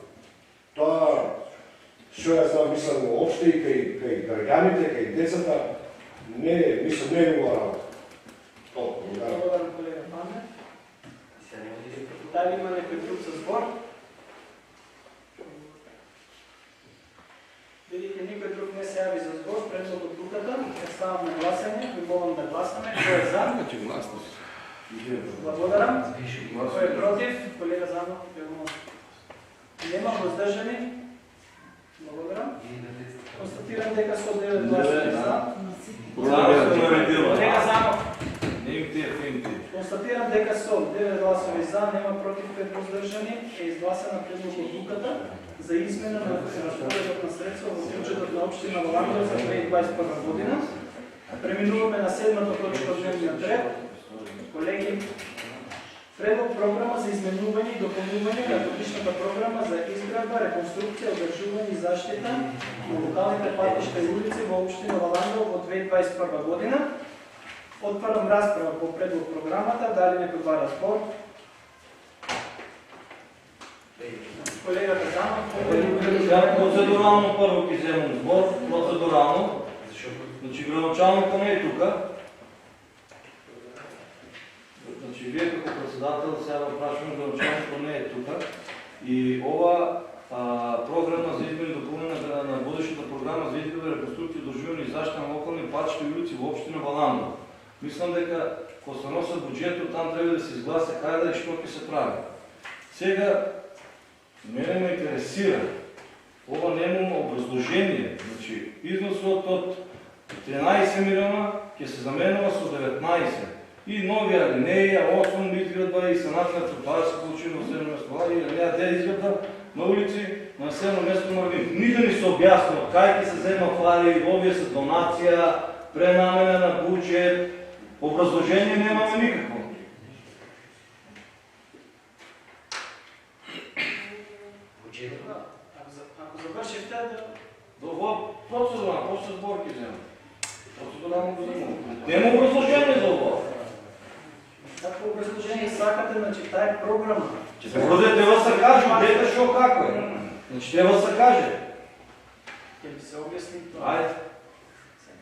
Тоа, што јас знам, мислам, опште и кај граѓаните, кај децата, не, мислам, не е убава работа. Благодарам, колега Пане. Дали има некој друг за збор? Бидејќи никој друг не се јави за збор, пред одлуката, ќе ставам на гласање, ви молам да гласаме. Кој е за? Благодарам. Кой е против? Колега Занов. Нема въздържани. Благодарам. Констатирам дека со 9 гласа за. Колега Занов. Констатирам дека со 9 гласови за, нема против, 5 въздържани, е изгласена одлуката за измена на разпоредбата на средства в бюджетот на општина Валандово за 2021 година. Преминуваме на седмата точка от дневниот ред. Колеги, предлог програма за изменување и допълнување на годишната програма за изградба, реконструкција, одржување и заштита на локалните патишта и улици во општина Валандово во 2021 година. Отварам расправа по предлог програмата. Дали некој бара збор? Колегата Занов. Процедурално първо ќе земам збор. Процедурално. Значи градоначалникът не е тука. Значи вие като председател сега прашваме градоначалникът не е тука. И ова програма за измени и допълнение на бъдещата програма за изградба, реконструкция, одржување и заштита на локални патишта и улици во општина Валандово. Мислам дека кога се носа бюджетот, там треба да се изгласа каде и што ќе се прави. Сега, мене ме интересира, ова нема образложение, значи износот од 13 милиона ќе се заменува со 19. И нови алинеи, 8 изградба и санација на тротоари се получи на 7 место, и алинеја 9 изградба на улици на населено место Марвин. Нигде не се објаснува кај ќе се зема пари, овие се донација, пренамене на бюджет, образложение немаме никакво. Ако завършихте да... Това процедурално, после сборки взема. Процедурално го взема. Нема образложение за това. Какво образложение сакате, значи тая е програма? Вроде тева се каже, дете шо како е. Значи тева се каже. Ке ви се обясни това. Айде.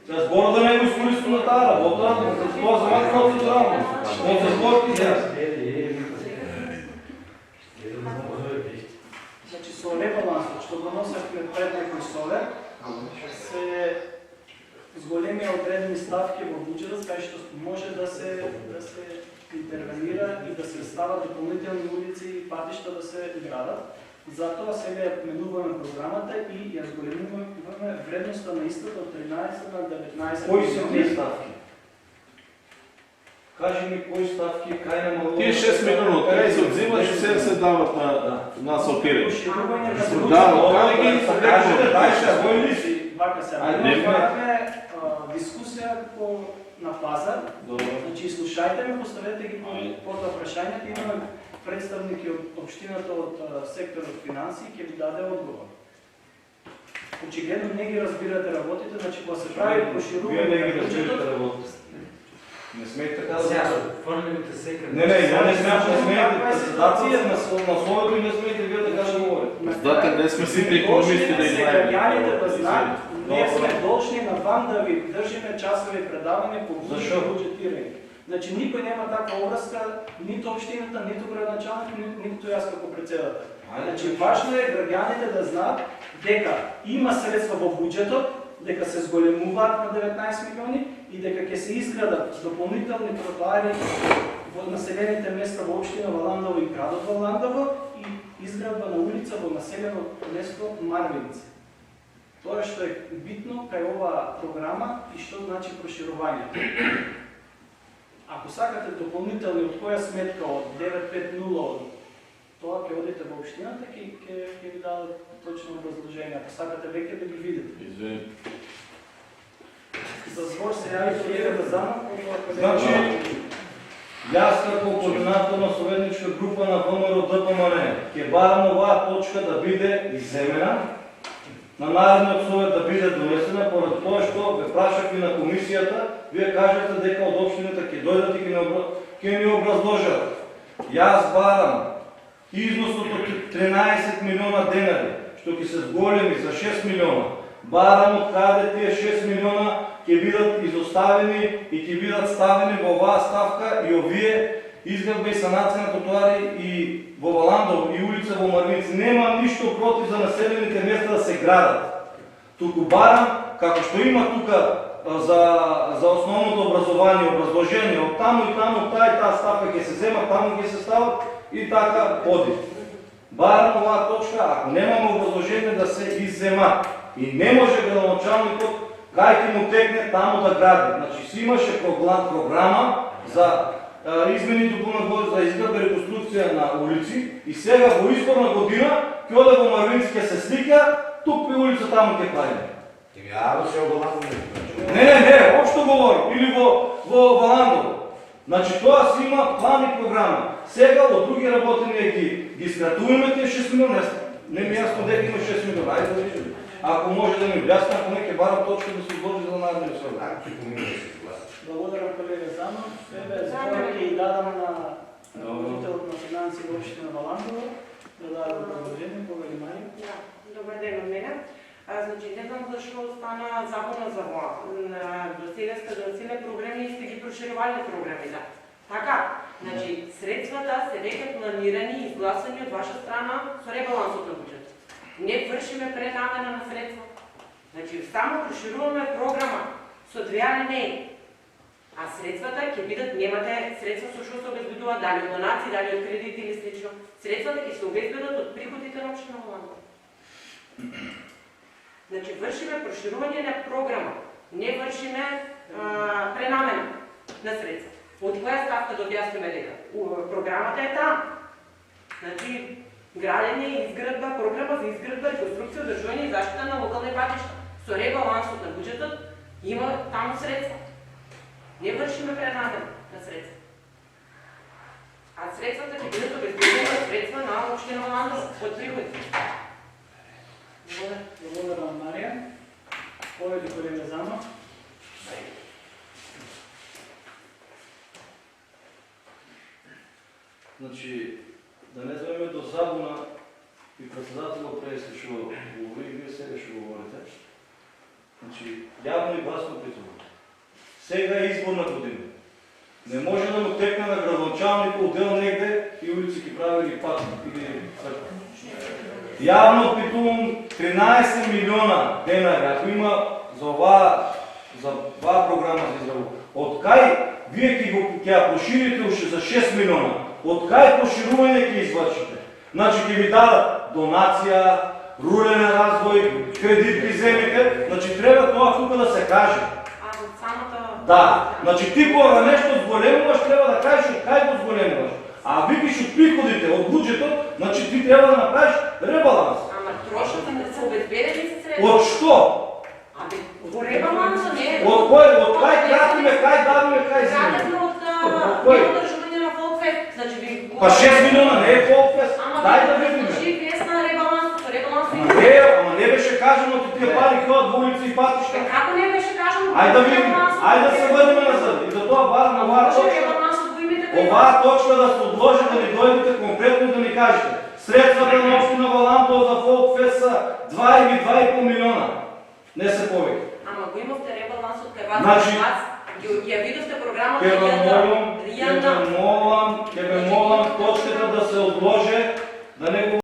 Сега сбора да не го изкористи на тази работа, това за вас процедурално. Но за сборки взема. Значи со ребалансот, што го носехме пред некој сове, се зголемија одредени ставки во буџетот, кај што може да се интервенира и да се стават дополнителни улици и патишта да се градат. Затоа сега ја менуваме програмата и ја зголемуваме вредноста на истата од 13 на 19. Кои се тие ставки? Кажи ми кои ставки, кај намалува... Тие 6 милиона од кај се одзимат и се се дават на асфалтирање. Да, кажете, дајше, кој ли си? Вака се, отвараме дискусија на пазар. Значи, слушајте ме, поставете ги по прашањата. Имаме представники од општината од секторот финанси и ќе ви даде одговор. Очигледно не ги разбирате работите, значи кога се прави проширување на бюджетот. Не смеете така да... Сега, фърливите секретар. Не, ја не смеете председател на словото и не смеете вие така да говорите. Председател, не сме сите икономисти да изнајдем. Граѓаните да знаат, ние сме должни на вам да ви држиме часови предавања по буџетирање. Значи никој нема таква обврска, ниту општината, ниту градоначалник, ниту јас како председател. Значи важно е граѓаните да знаат дека има средства во буџетот, дека се зголемуваат на 19 милиони и дека ќе се изградат дополнителни тротоари во населените места во општина Валандово и градот Валандово и изградба на улица во населено место Марвинци. Тоа што е битно кај оваа програма и што значи проширување. Ако сакате дополнителни од која сметка од 950 тоа ќе одите во општината, ќе ви дадат точно образложение. Ако сакате веќе да ги видите. Извини. За збор се јави колегата Занов. Значи, јас како координатор на советничка група на ВМРО ДПМН ќе барам оваа точка да биде изземена, на наредниот совет да биде донесена, поради тоа што ве прашав и на комисијата, вие кажете дека од општината ќе дојдат и ќе ми образложат. Јас барам износот од 13 милиона денари, што ќе се зголеми за 6 милиона, барам од каде тие 6 милиона ќе бидат изоставени и ќе бидат ставени во оваа ставка и овие изградба и санација на тротоари и во Валандово и улица во Марвинци. Немам ништо против за населените места да се градат. Туку барам, како што има тука за основното образование, образложение, от там и там, от тая и тая ставка ќе се взема, там ќе се стават и така поди. Барам оваа точка, ако немаме образложение да се иззема и не може градоначалникот кај ќе му текне таму да гради. Значи си имаше програма за измени допълнително за изградба и реконструкция на улици и сега во изборна година ќе оде во Марвински се слика, тук при улица таму ќе прави. Не, общо говори, или во Валандово. Значи тоа си има план и програма. Сега од други работи ги скратуваме тие 6 милиона. Не ми ясно дека има 6 милиона. Ајде да видиме. Ако може да ми објасни, ако не ќе барам точка да се одложи за наредния съвет. Благодаря, колега Замов. Зборът и дадам на ръководителът на финанси в община Валандово да даде предложение. Благодаря, Мария. Добър ден от мене. Значи, не знам защо стана забуна за това. До сега сте доносили програми и сте ги проширували програми, да. Така, значи, средствата се веќе планирани и изгласани от ваша страна с ребалансот на бюджет. Не вършиме пренамена на средства. Значи, само прошируваме програма со 2 алинеи. А средствата ќе бидат, немате средства со што се обезбедува, дали од донации, дали од кредити или слично. Средствата ќе се обезбедат од приходите на општина Валандово. Значи, вършиме проширување на програма, не вършиме пренамена на средства. От која ставка да објасниме дека? Програмата е там. Значи, градење и изградба, програма за изградба, реконструкција, одржување и заштита на локални патишта. Со ребалансот на бюджетот има таму средства. Не вършиме пренамена на средства. А средствата ќе бидат обезбедени од средства на општина Валандово од приходи. Благодаря, Мария. Повеќе колега Замов. Значи, да не звеме до забуна и председателот преска што говори и вие сега што говорите. Значи, јавно и гласно призовам. Сега е изборна година. Не може да му текне на градоначалник отдел негде и улици ги прави или пат или църква. Јавно питувам 13 милиона денари, ако има за оваа програма за изработка. Од кај вие ќе ја проширите уште за 6 милиона? Од кај проширување ќе извршите? Значи ќе ви дадат донација, рурален развој, кредит при земите, значи треба тоа тука да се каже. Да, значи ти кога нещо зголемуваш, трябва да кажеш от кај го зголемуваш. А викаш от приходите, от бюджетот, значи ти трябва да направиш ребаланс. Ама трошките са обезбедени със средства. От що? Ами, го ребаланса не е. От кой? От кај кратиме, кај давиме, кај земе? Кратиме от неудържаване на Фолкфест. Значи ви... Па 6 милиона не е Фолкфест. Дай да видим. Ама ви вие на ребалансото. Ама не беше кажено, че тия пари ходят в улици и патища. Како не беше кажено? Айде да видим, айде да се върнем назад. И затова оваа точка да се отложи, да ни дойдете конкретно и да ни кажете. Средствата на община Валандово за Фолкфест са 2 или 2,5 милиона. Не се повече. Ама го имахте ребаланс от вас. Я видохте програмата Ке бе молам точката да се отложи, да не го